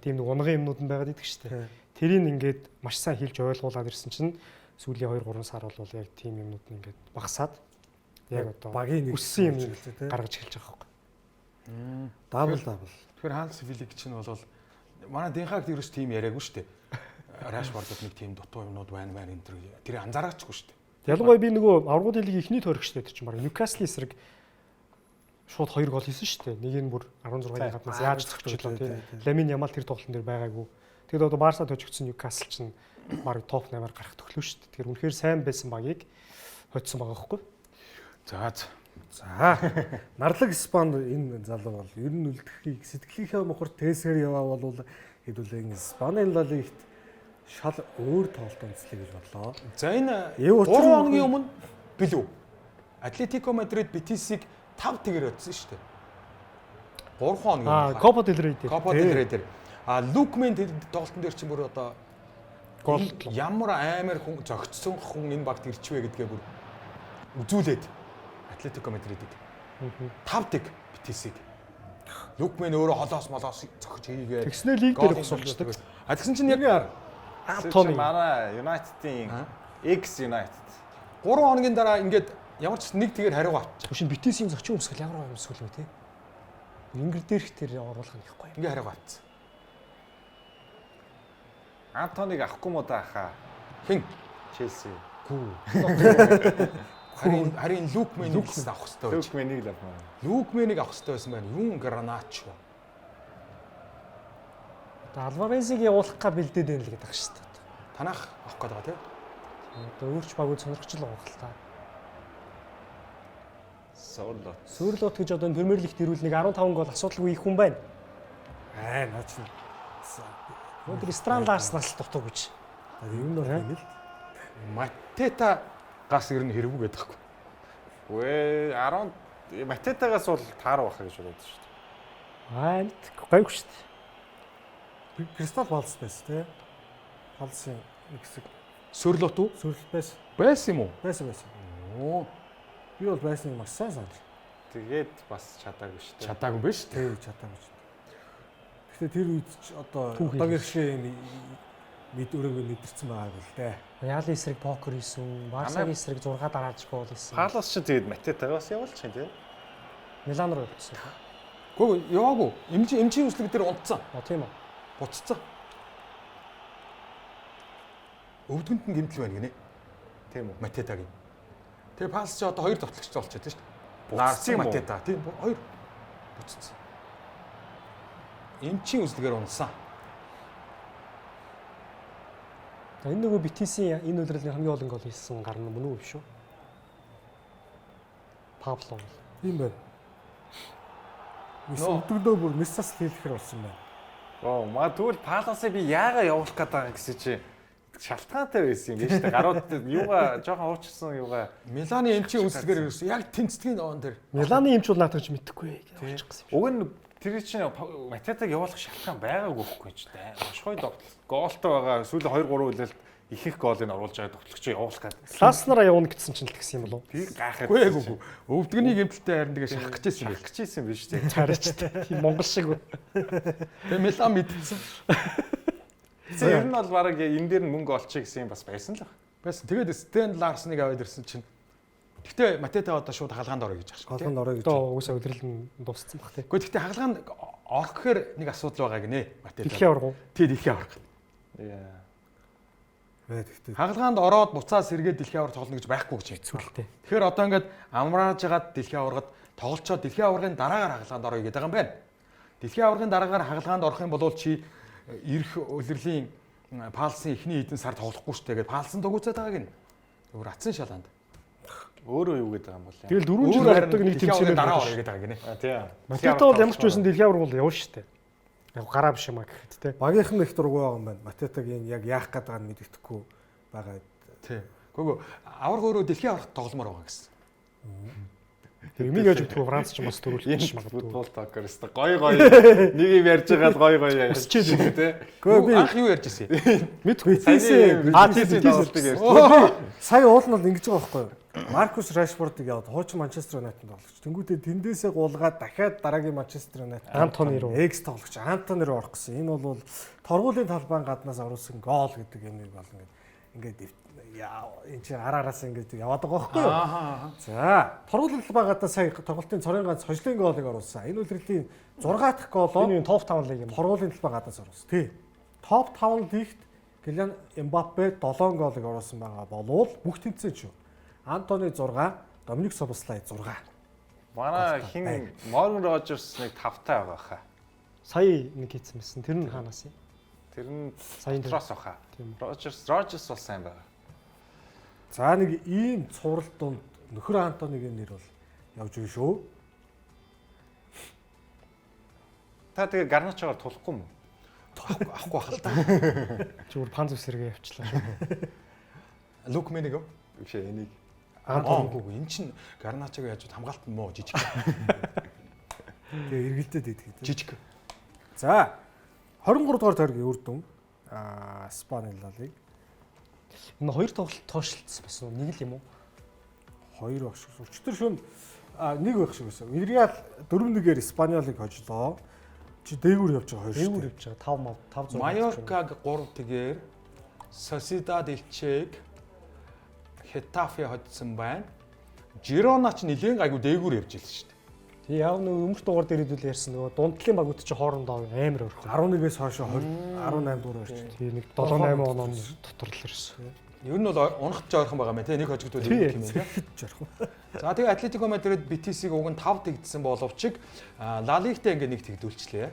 Тийм нэг унган юмнууд нь байгаад идэг штэ. Тэрийг ингээд маш сайн хэлж ойлгуулад ирсэн чинь сүүлийн 2-3 сар бол яг тийм юмнууд нь ингээд багасаад яг одоо багийн нэг өссөн юм тий. гаргаж эхэлж байгаа Дабл. Тэгэхээр Ханс Флик чинь бол манай Денхагт ерөөс тийм яриаггүй шүү дээ. Rashford-д нэг тийм дутуу юмнууд байна энэ төр. Тэр анзаараачихгүй шүү дээ. Ялангуяа би нөгөө аврагууд лигийн ихний тойрогчтой тэр чинь баг Ньюкасл эсрэг шууд 2 гол хийсэн шүү дээ. Нэг нь бүр 16-ны гаднаас яаж зогчлоо тийм. Ламин Ямал тэр тоглолтын дээр байгаагүй. Тэгэд одоо Барса тожигдсон Ньюкасл чинь баг топ 8-аар гарах төглөө шүү дээ. Тэгэхээр үнэхээр сайн байсан багийг хоцсон байгаа байхгүй. За. Нарлаг Испанд энэ залуу бол ер нь үлдэхийг сэтгэлийнхээ мохор тээсээр яваа бол хэдүүлээ Испаний Ла Лигт шал өөр тоглолт онцлог гэж бодлоо. За энэ 3 Эвчер хоногийн өмнө билүү. Атлетико Мадрид Бетисийг 5 тэгэр өтсөн шүү дээ. 3 хоногийн өмнө. Копа дель Рей дээр. Копа дель Рей дээр. Лукмен тоглолтын дээр чинь бүр одоо гол ямар амар хүн зөгцсөн хүн энэ багт ирчвэ гэдгээ бүр үзүүлээд Атлетико Мадридыг 5 тэг Бетисийг. Лукмен өөрөө холоос молоос зөгч хийгээ. Тэгснэ лиг дээр босуулчихдаг. А тэгсэн чинь яг Тони манай United-ийн X United 3 хоногийн дараа ингээд ямар ч нэг тэгээр хариу авчих. Түшин Бетисийн зочин өмсгөл ямар өмсгөл вэ те? Ингэр дээрх тэр оруулах нь ихгүй. Ингээ хариу авчих. Антониг авахгүй мó да хаа. Хэн? Челси. Харин Лукменийг авах хэрэгтэй байж. Лукменийг л авмаа. Лукменийг авах хэрэгтэй байсан байна. Юун Граначо. Одоо Алваресыг явуулах га бэлдээд байна л гэдэг баг шүү дээ. Танах авах гээд байгаа тийм. Одоо өөрч багууд сонирхч л байгаа л та. Сүрлот гэж одоо Премьер Лигт ирүүл нэг 15 гол асуудалгүй их хүн байна. Наач нь. Өнөөдөр Стран Ларснаас дутуу гэж. Юм нөр юм л. Матета гас ер нь хэрэггүй гэдэг байхгүй. Үгүй 10 Матетагаас бол таарах байх гэж бодож шүү дээ. Гайгүй шүү дээ. Кристал Палас байсан тий. Паласын нэг хэсэг Сүрлот уу? сүрэл байсан. Байсан юм уу? Байсан. Оо, Би бол байсныг маш сайн санаж. Тэгээд бас чадаагүй шүү дээ. чадаагүй биш үү? Тий, чадаагүй. Гэхдээ тэр үед ч одоо Түүх одоогийн шиг мэд өрөөгөө мэдэрсэн байгааг л дээ. Реалын эсрэг покер хийсэн, Барсагийн эсрэг 6 дарааж гол хийсэн. Палас ч тэгээд Матетагаас явуулчих юм тий. Милан руу явсан. Гүү яваагүй. Эмчийн үслэг дээр унтсан. Тийм үү. Буццсан. Өвдгөнд нь гэмтэл байна гинэ. Тийм үү. Матетагийн. Тэгээ Палас ч одоо 2 тоглогч болчиход тийм шүү дээ. Буцсан юм уу? Матета тийм 2 буццсан. Эмчийн үслэгээр унтсан. Энэ нөгөө Бетисийн энэ үлрэлийн хамгийн олон гол хийсэн гар нь мөн үү биш үү? Пабло. Тийм байна. Өдөгдөө бүр Мессас хийлэхэр болсон байна. Оо, маа тэгвэл Паласыг би яагаад явуулах гээд байгаа гэсэн чи шалтгаантай байсан юм биш үү? Гарууд юугаа жоохон уучсан юугаа Миланы эмчийн үслэгээр ерөөс яг тэнцдгийн оон дээр. Миланы эмч бол наадах гэж мэдэхгүй явуулчих гэсэн юм. уг нь тэр чинь Матетаг явуулах шалтгаан байгаагүй байхгүй ч дээ. Маш гоё тоглолт. Гоолтой байгаа. Сүүлийн 2 3 үлээлт их голыг оруулж байгаа тоглогч явуулах гээд. Ласнараа явна гэсэн чинь л тэгсэн юм болов. Би гайхаад. Үгүй. Өвдгөний гэмтэлтэй харин тэгээ шахах гэж байсан юм Шахах гэжсэн биш үү? Царич тийм монгол шиг. Тэгээ Милан мэдсэн. Тэр нь бол баг энэ дээр мөнгө олчих гэсэн юм бас байсан л байна. Байсан. Тэгээд Стэн Ларсныг аваад ирсэн чинь. Гэхдээ Матета одоо шууд хаалгаанд орё гэж байгаа шүү. Голгонд орё гэж. Одоо угсаа өдрөл нь дууссан баг тийм. Гэхдээ хаалгаанд Олох гэхээр нэг асуудал байгаа гинэ. Дэлхийн аварга. Тий, дэлхийн аварга. Гэхдээ Хагалгаанд ороод буцаа сэргээд дэлхийн аварга тоглоно гэж байхгүй гэж байна. Зүрхтэй. Тэгэхээр одоо ингээд амрааж хагаад дэлхийн аваргад тоглолцоод дэлхийн аваргын дараагаар хагалгаанд орё гэдэг юм байна. Дэлхийн аваргын дараагаар хагалгаанд орох юм бол чи ирэх улирлын палсын эхний хэдэн сар тоглохгүй штэ гэдээ палсан дугуйцаад байгааг нь. Өөр атсан шалаанд. Өөрөө юу гэдэг юм бол яа. Тэгэл 4 жил гардаг нэг тэмцээнээр дараа орё гэдэг байгаа гинэ. Тийм. Матета бол ямар ч байсан дэлхийн аварга бол явна шүү дээ. Яг гараа биш юм а гэхэд те. багийнхан их дургүй байгаа юм байна. Матетагийн яг яах гээд байгааг нь мэддэхгүй байгаа. Тий. Гэхдээ аварга өөрөө дэлхийн аваргад тогломоор байгаа гэсэн. Тэр юмыг яаж өгдөг Франц ч бас төрүүлж магадгүй. Футбол токер өстө гой нэг юм ярьж байгаад гой Өсчээд ярьж тий. Гэхдээ би Анх юу ярьж ирсэн? мэдгүй. Сая уул нь бол ингэж байгаа байхгүй юу? Маркус Рашфордыг яваад хуучин Манчестер Юнайтед тоглогч. Тэнгүүдээ тэндээсээ гулгаад дахиад дараагийн Манчестер Юнайтед Антони руу Экс тоглогч Антони руу орох гэсэн. Энэ бол торгуулийн талбайн гаднаас оруулсан гол гэдэг юм бол ингээд энэ чинь араараас ингээд яваад байгаа байхгүй юу? За, торгуулийн талбайн гаднаас сая тоглолтын цорын ганц хожлын гоолыг оруулсан. Энэ үлрэлийн 6 дахь гоолоо энэ топ 5 лиг юм. торгуулийн талбайн гаднаас оруулсан. Тий. Топ 5 лигт Килиан Эмбаппе 7 гоолыг оруулсан байгаа болвол бүх тэмцээн шүү. Антони 6, Доминик Собослай 6. Манай хин Морган Рожерс нэг 5-таа байгаа хаа. Сая нэг хийсэн байсан. Тэр нь хаанаас юм? Тэр нь Саяын Трос баха. Тийм. Рожерс бол сайн байгаа. За нэг ийм цуврал донд нөхөр Антонигийн нэр бол явж байгаа шүү. Та тэгээ Гарначоор тулахгүй мө? Авахгүй бах л да. Зүгээр панз үсрэгээ явчлаа шүү. Лук Менего. Биш энийг Антонигүй эн чин Гарначог яаж хамгаалт муу жижиг. Тэгээ эргэлдээд идэх. Жижиг. За 23 дугаар тойргийн үр дүн Испани Ла Лиг Энэ хоёр тоглолт тоошлолцсон байсан уу? Нэг л юм уу? 2 баг шиг. Өчтөр шөнө нэг байх шиг байсан. Реал 4-1-ээр Испаниолыг хожлоо. Чи дээгүүр явж байгаа 2 шүү. Дээгүүр явж байгаа 5 6. Майоркаг 3-1-ээр Sociedad Elche-г Хетафе хоцсон байна. Жирона ч нэлээд айгу дээгүүр явж илсэн шүү дээ. Тэг яг нэг өмнөх дугаар дээр хэлвэл ярьсан нөгөө дундлагын багууд чи хоорондоо амар орхон. 11-ээс хойш 18 дугаар орчих. Тэг нэг 7 8 онооны дотор л ирсэн. Ер нь бол унахч ойрхон байгаа мэн те нэг хожигдвол юм юм те. Жарах. За тэгээ Атлетико Мадрид Бетисийг уг нь 5 тэгдсэн боловч Ла Лигтээ ингээ нэг тэгдүүлчлээ.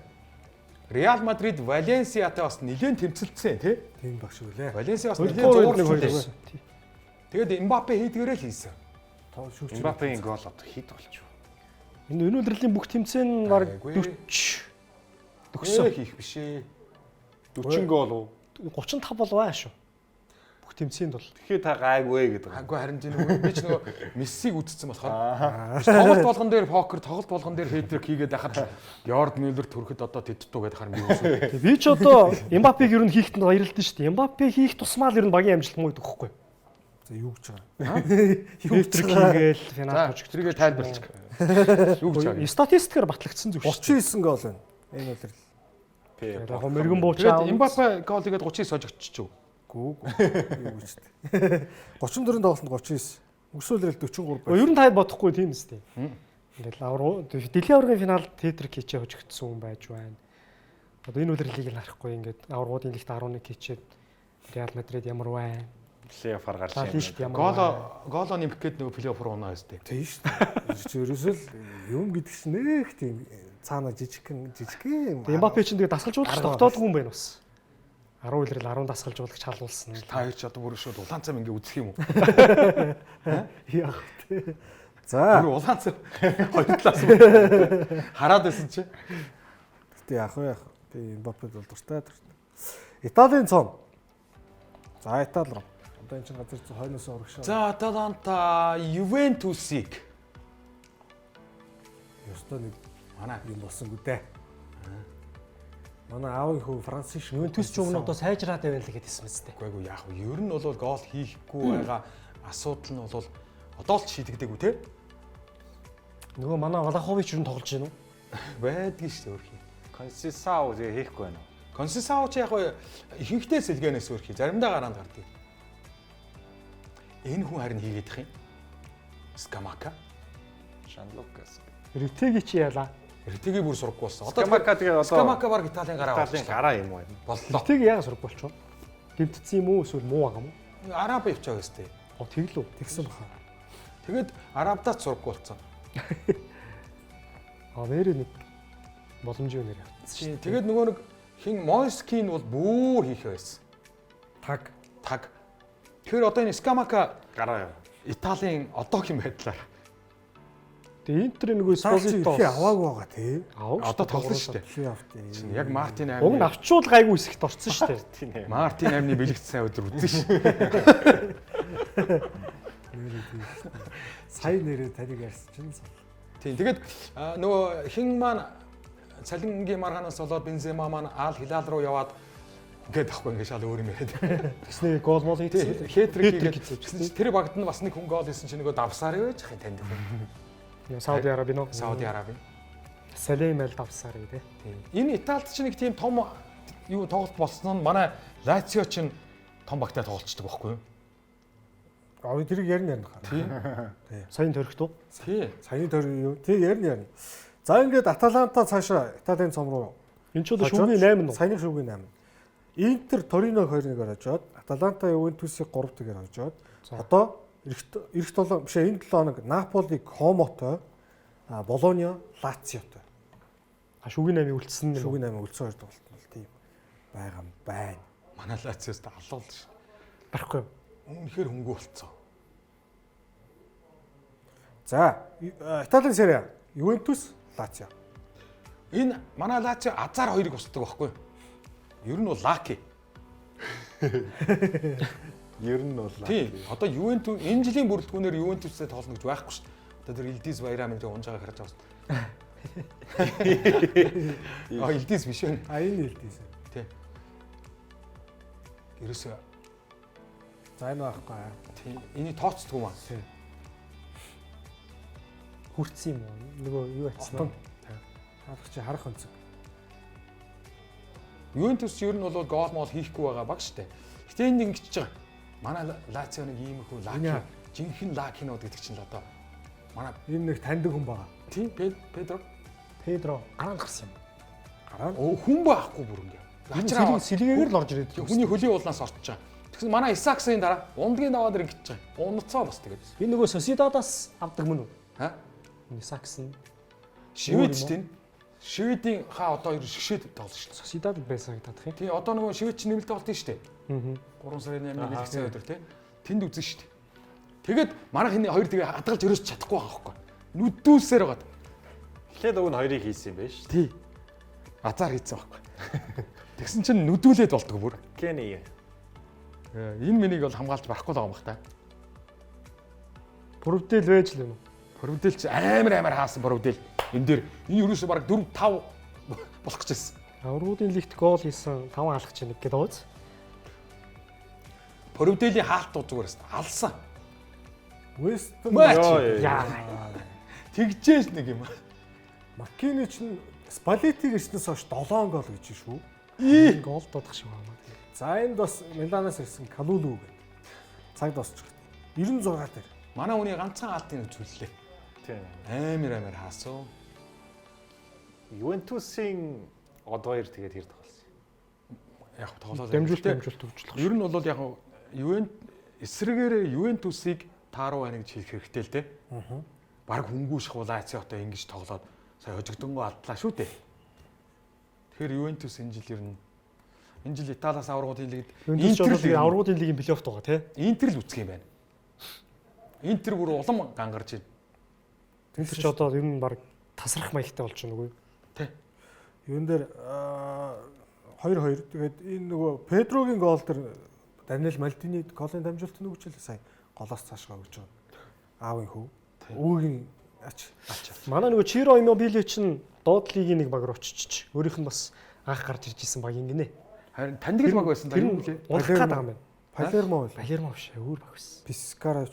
Реал Мадрид Валенсиатай бас нэлээд тэмцэлцсэн тий. Тийм баг шиг үлээ. Валенсиа бас Хоёр нэлээд нэг зуурсан. Тэгээд Эмбапе хийдгээрээ л хийсэн. Тоо шүүгч. Эмбапегийн гол одоо хит болчих. Энэ өнөөдрийн бүх тэмцээн баг Айгүй. 40 Төгсөө хийх биш ээ. 40 гол уу? 35 болваа шүү. Бүх тэмцээнд бол. Тэгэхээр та гайгүй гэдэг. Аггүй харин тийм нөгөө би ч нөгөө Мессиг үтцсэн болохоор тоглолт болгон дээр покер тоглолт болгон дээр хейтрик хийгээд байхад Йорд Мюллер төрөхөд одоо тэдтүү гэдэг харин би үгүй. Би ч одоо Эмбапег ер нь хийхэд баярлалтай шүү дээ. Эмбапе хийх тусмаа л ер нь багийн амжилт муу гэхгүй. За юу гэж байгаа. Хейтрик хийгээл финал За тэрийгэ тайлбарлаж. Юу гэж байгаа. Статистикээр батлагдсан зүг шүү. 39 гол байна. Энэ үлрэл. Яг мэрэгэн буучаа. Тэгээд Эмбапе гол игээд 30-ийг сож очиж. Гүү. Юу гэж тээ. 34 тоглолтод 39. Өсөөлрөл 43 байна. Ер нь таад бодохгүй тийм үстэй. Ингээл аврал дэлхийн аваргын финалд театрик хийчээ хожигдсон хүн байж байна. Одоо энэ үлрэлийг л харахгүй ингээд аврагуудын лигт 11 хийчээд Реал Мадрид ямар байна? Плей-оффаар гарч Лалишт байна. ямар Голоо нэмэх гээд нөгөө плей-офф руу унаа өстэй. Тийм шүү дээ. Ерөөсөө юм гэдэг чинь нэх тийм цаана жижигхэн юм. Эмбапе ч тэгээ дасгалжуулагч тогтоодгүй юм байна бас. 10 үлрэл 10 дасгалжуулагч халуулсан. Та хоёр ч одоо бүр шууд улаан цам ингээ үзэх юм уу? Яах вэ? За. Бүр улаан цам хоёр талаас хараад байсан чи. Гэтэ яах вэ? Тийм Эмбапед бол дуртай. Италийн цом. За Итали руу. Одоо энэ чинь газар хойноос урагшаа. За Аталанта Ювентусыг Ёстой нэг манай юм болсонгүй дээ. Манай аавын хүү Франциш Ювентус ч өмнө одоо сайжраад байвал л гэдээсэн мэт. үгүй яах вэ? Ер нь бол гол хийхгүй байгаа асуудал нь бол одоо л шийдэгдээгүй те. Нөгөө манай Валахович юу тоглож гинөө? Байдгийн шүү дээ өөрхий. Консисао зэ хийхгүй байна уу? Консисао ч яг ихэнхдээ сэлгэнээс өөрхий. Заримдаа гараанд гардыг. Энэ хүн харин хийгээд их юм. Скамака. Шанлукас. Ретеги чи яла. Эртэгийг бүр сурахгүй болсон. Скамака тэгээд одоо Скамака баг Италийн гараа Италийн гараа юм уу? боллоо. Тэрийг яагаад сурахгүй болчихоо? Гэмтсэн юм уу эсвэл муу байгаа юм уу? Араб явчаа гэстэй. Тэглүү. Тэгсэн баха. Тэгээд Арабдаа сурахгүй болсон. Нэрээ нэг боломжийн нэр явчихсан. Тэгээд нөгөө нэг хин Мойскин бол бүр хийх байсан. Таг. Тэгэхээр одоо энэ Скамака Гараа яа. Италийн одоогийн байдлаар Тэгээ Интер нөгөө Спозито Их аваагүй байгаа тий. одоо тоглоно шүү дээ. Их авт. Чинь яг Мартин Уг нь 8. авчвал гайгүй хэсэгт орсон шүү дээ. Тийм ээ. Мартин 8-ны бэлэгт сайн өдөр үзэн шүү. Сайн нэрээ таныг ярьсан чинь. Тийм. Тэгээд нөгөө хин маань цалингийн маргаанаас болоод Бензема маань Ал Хилал руу яваад ингээд ахгүй ингээд шал өөр юм яриад. Тэгснээ гол мол хийсэн. Хэтрик хийгээд тэр багт нь бас нэг хүн гол хийсэн чинь нөгөө давсаар байж хин танд. Сауди Араби нөө. Сауди Араби. Салем Эл Давсаар гэдэг. Энэ Италид ч нэг тийм том юу тоглолт болсон нь манай Лацио ч том багтаа тоглолцдог байхгүй юу? Тэр ярина. Тийм. Сайн төрхт үү? Тий. Саяны төр юу? Тэг ярина. За ингээд Аталанта цаашаа Италийн цом руу. Энэ ч удаа шүмгийн 8 нуу. Саяны шүмгийн 8. Интер Торино 2-1-ээр хожоод Аталанта Ювентусыг 3-1-ээр хожоод одоо эх 7 биш энэ 7 хоног Наполиг Комотой, Болонио, Лациотой. Шүмгийн 8-ыг үлдсэн нь. Шүмгийн 8 үлдсэн 2 тоглолт нь л тийм байгаа юм байна. Манай Лациост алуул ш. Барахгүй. Үнэхээр хөнгөө болцсон. За Италийн Сери А Ювентус, Лацио. Энэ манай Лацио азар 2-ыг устдаг байхгүй юу? Ер нь бол Лаки. Ер нь бол Тийм. Одоо Ювентус энэ жилийн бүрэлдэхүүнээр Ювентустэй тоглоно гэж байхгүй шүү дээ. Одоо тэр Илдис Байрамын тэг унж байгааг харж байгаа шүү дээ. Илдис биш вэ? Энэ хэлдээсэн. Тийм. Ерөөсөө За энэ байхгүй. тийм. Энийг тооцдог юм аа. Тийм. Хүртсэн юм уу? Нөгөө юу атсан? Харах чи харах өнцөг. Ювентус ер нь бол гол мол хийхгүй байгаа баг шүү дээ. Гэтэ энд ингэж байгаа. Манай Лацио нэг ийм их Лаки, жинхэнэ Лакинууд гэдэг чинь л одоо манай Энэ нэг таньдаг хүн байгаа. тийм Педро гараал гарсан юм. Гараа. хүн байхгүй бүр ингээ. Ачраа сэлгээгээр л орж ирээд. Хүний хөлийн уулнаас орчиж байгаа. Тэгсэн манай Исаксын дараа ундгийн даваад ингэж байгаа. Унацаа бас тэгээд. Энэ нөгөө Сосидадаас авдаг мөн үү? Ха? Энэ Сакс нь Швед тийм. Шведийн хаа одоо ер шгшээд тоглож шүү дээ. Сосидад байсан гэдэг юм. Тий одоо нөгөө швед чинь нэмэлт тоглолт шүү дээ. Аа. 3 сарын 8-ны бэлгэцэн өдөр тий. Тэнд үзэн шүү дээ. Тэгээд манайх энэ хоёр тэгээ хадгалж өрөөс чадахгүй байгаа байхгүй. Нүддүүлсээр байгаа. Эхлээд уг нь хоёрыг хийсэн юм байна шүү. Тий. Азар хийцэн байхгүй. Тэгсэн чинь нүдүүлээд болтгоо бүр. Кени. Энэ минийг бол хамгаалж барахгүй л байгаа юм бах та. Бүрвдэл байж л юм уу? Борвдэл чи амар хаасан борвдэл. Энэ дээр энэ ерөөсөө баг 4 5 болох гэж байсан. Авруудын лигт гол хийсэн 5 алах чинь нэг гэдэг ууз. Борвдэлийн хаалтууд зүгээрээс алсан. Вестон Яа. Тэгжээж нэг юм. Маккини чинь Спалетиг ирснээс хойш 7 гол гэж шүү. Гол дуудах шиг байна. За энд бас Миланаас ирсэн Калулу гэдэг. Цаг дуусчих. 96 дээр. Манай хүний ганцхан алдын үзүүллээ. Тийм. Амар хаасан. Ювентусын одоо 2 тэгээд хэр тоглосон. Яг тоглоод Дамжуулт хөгжлөх. Ер нь бол яг эсрэгээр Ювентусыг тааруу байна гэж хэлэх хэрэгтэй л дээ. Аа. Бараг хөнгүүших Лациотой ингэж тоглоод сая хожигдонгоо алдлаа шүү дээ. Тэгэхээр Ювентус энэ жил Италиас аврагуудын лигт аврагуудын лигийн плей-офф байгаа тий. Интер л үсэх юм байна. Интер бүр улам гангарч байна. Интер ч одоо ер нь баг тасрах маягтай болж байна үгүй. Тий. Юун дээр 2-2. Тэгээд энэ нөгөө Педрогийн гол дээр Даниэл Мальдини голын дамжуулт нөгөөчлөө сая голоос цаашгаа өгч байгаа. Аавын хөв. Өвгийн ач. Манай нөгөө Чиро Иммобиле чинь доод лигийн нэг баг руу очиж өөрийнх нь бас анх гарч ирж исэн баг ингэнэ. Харин таньдаг л баг байсан да юм лээ. Унах гээд байгаа юм байна. Палермо байл. Палермо биш өөр баг байсан. Пискара.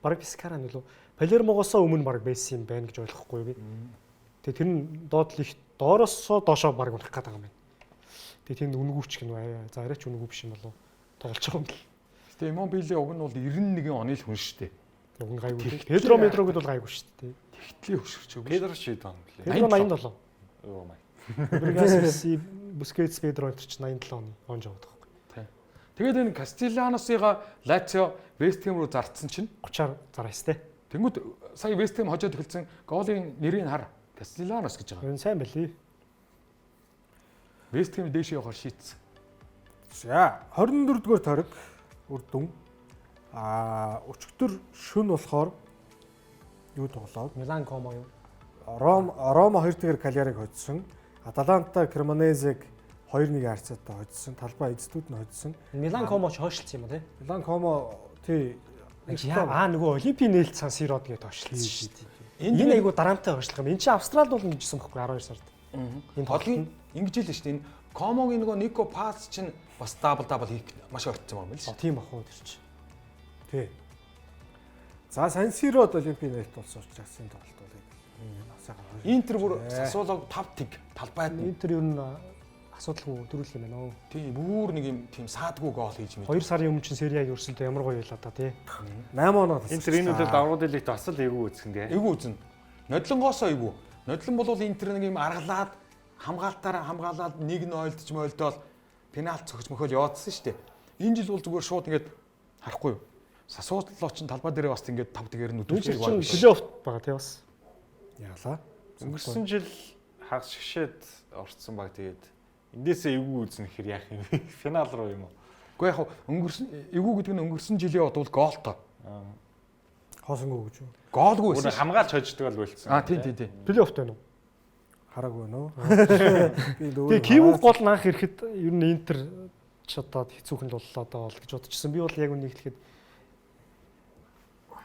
Баг Пискара нөлөө. Палермогоос өмнө баг байсан юм байна гэж ойлгохгүй би. Тэгээ тэр нь доод лигт доороосоо доошоо баг унах гээд байгаа юм байна. Тэгээ тэнд үнгүүч гэнэ. За арайч үнгүү биш юм болов. Тоглож байгаа юм л. Гэтэ Иммобиле уг нь бол 91 оны л хүн шүү дээ. Уг нь гайгүй. Педро Медрогд бол гайгүй шүү дээ. Тэгтлээ хөшөрч өгөө. Педро шийдвэн лээ. Педро 87. Юу май. Фабригас, Бускетс, Педро энэ ч 87 оны он жавд байхгүй. Тэгээд энэ Кастиляносыга Лацио Вестхэм руу зардсан чинь 30-аар зараас те. тэнгууд сая Вестхэм хожоод эхэлсэн голын нэрийг хар. Кастилянос гэж байгаа. Энэ сайн байли. Вестхэм дээш явахаар шийдсэн. За 24-р тойрог үр дүн. Өчигдөр шөнө болохоор юу тоглоод Милан Комо юу? Рома 2-1 Кальяриг хоцсон. Аталанта Кремонезег 2-1 харьцаатай хоцсон. Талбай эзэдүүд нь хоцсон. Милан Комо ч хойшлцсон юм уу те? Милан Комо тий Нөгөө Олимпийн нээлт Сан Сирод гээд хойшлцсон шүү дээ. Энэ айгу дараамтай хойшлох юм. Энд чи Австралид болно гэжсэн байхгүй 12 сард. Энэ тоглолт ингэж л шүү дээ. Энэ Комогийн нөгөө Нико пас чинь бас дабл хийх маш огцсон юм л шүү. Тийм ах уу тэр чи. тий. За Сан Сирод Олимпийн нээлт болсон учраас энэ тоглолт бол Интер бүр Сасуолог 5 тэг талбайд нь Интер ер нь асуудалгүй дөрүл юм байна оо. тийм бүр нэг юм тийм саадгүй гол хийж мэд. 2 сарын өмнө чинь Сериаг өрсөлдөө ямар гоё байлаа та тий. 8 оноо. Интер энэ үедээ даврууд лигт бас л эйгүү үзсэн дээ. Эйгүү үзэн. Нодлонгоосоо эйгүү. Нодлон бол Интер нэг юм аргалаад хамгаалтаараа хамгаалаад нэг нь ойлдож мойлдоол пенальт цогч мөхөөл яваадсан шүү дээ. Энэ жил бол зүгээр шууд ингээд харахгүй юу. Сасуолоо чинь талбай дээрээ бас ингээд 5 тэгээр нь Үдвчил өдөрч чинь плей-офф байгаа тий бас. Яалаа. Өнгөрсөн жил хагас шгшээд орцсон баг тэгээд эндээсээ эйгүү үзнэ гэхээр яах юм бэ? Финал руу юм уу? Гэхдээ яг өнгөрсөн эйгүү гэдэг нь өнгөрсөн жилийн бодвол гоолтой. Хоосонгүй гэж юу? Гоолгүй Өөр байсан. хамгаалж хождог бол болцсон. Тийм. Плей-оффт байна уу? Хараагүй байна уу? Тэгээ Кивуг гол анх ирэхэд ер нь Интер ч одоо хэцүүхэн боллоо доо гэж бодчихсон. Би бол яг үнийг хэлэхэд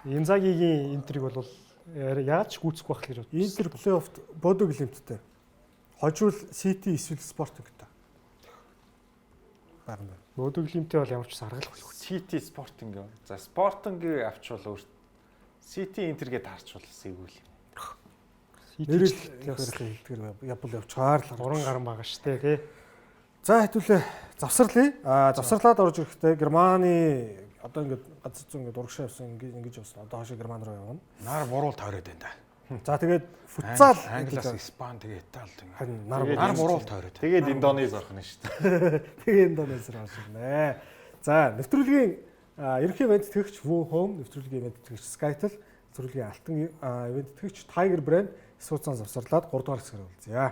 Инзагигийн Интерийг бол яаж гүйцэхгүй байх гэж бодсон. Интер плей-оффт Бодо Глимттэй. Хожвол Сити эсвэл Спортингтэй. Баг байна. Бодо Глимттэй бол ямар ч аргалахгүй. Сити Спортинг. За Спортинг авчвал өөр Сити Интергээ таарчвал эйгүүл. Нэрэл хэлдгэр явбал явчаар л 3 гарan байгаа шүү дээ тий. За хэвтүүлээ завсарлая. Завсарлаад орж ирэхдээ Германы одоо ингээд газар зүүн ингээд урагшаа явсан ингэж явсан. Одоо хашаа Герман руу явна. Нар буруул тойроод байна да. За тэгээд футзал Англиас Испани тэгээд Итали тэгээд харин нар буруул тойроод. Тэгээд Индонез орох нь шүү дээ. тэгээд Индонез руу орширнэ. За нэвтрүүлгийн ерөнхий ивент тэтгэгч Woo Home, нэвтрүүлгийн ивент тэтгэгч Skytel, нэвтрүүлгийн алтан ивент тэтгэгч Tiger Brand сууцсан завсарлаад 3 дугаар хэсгээр үлзье.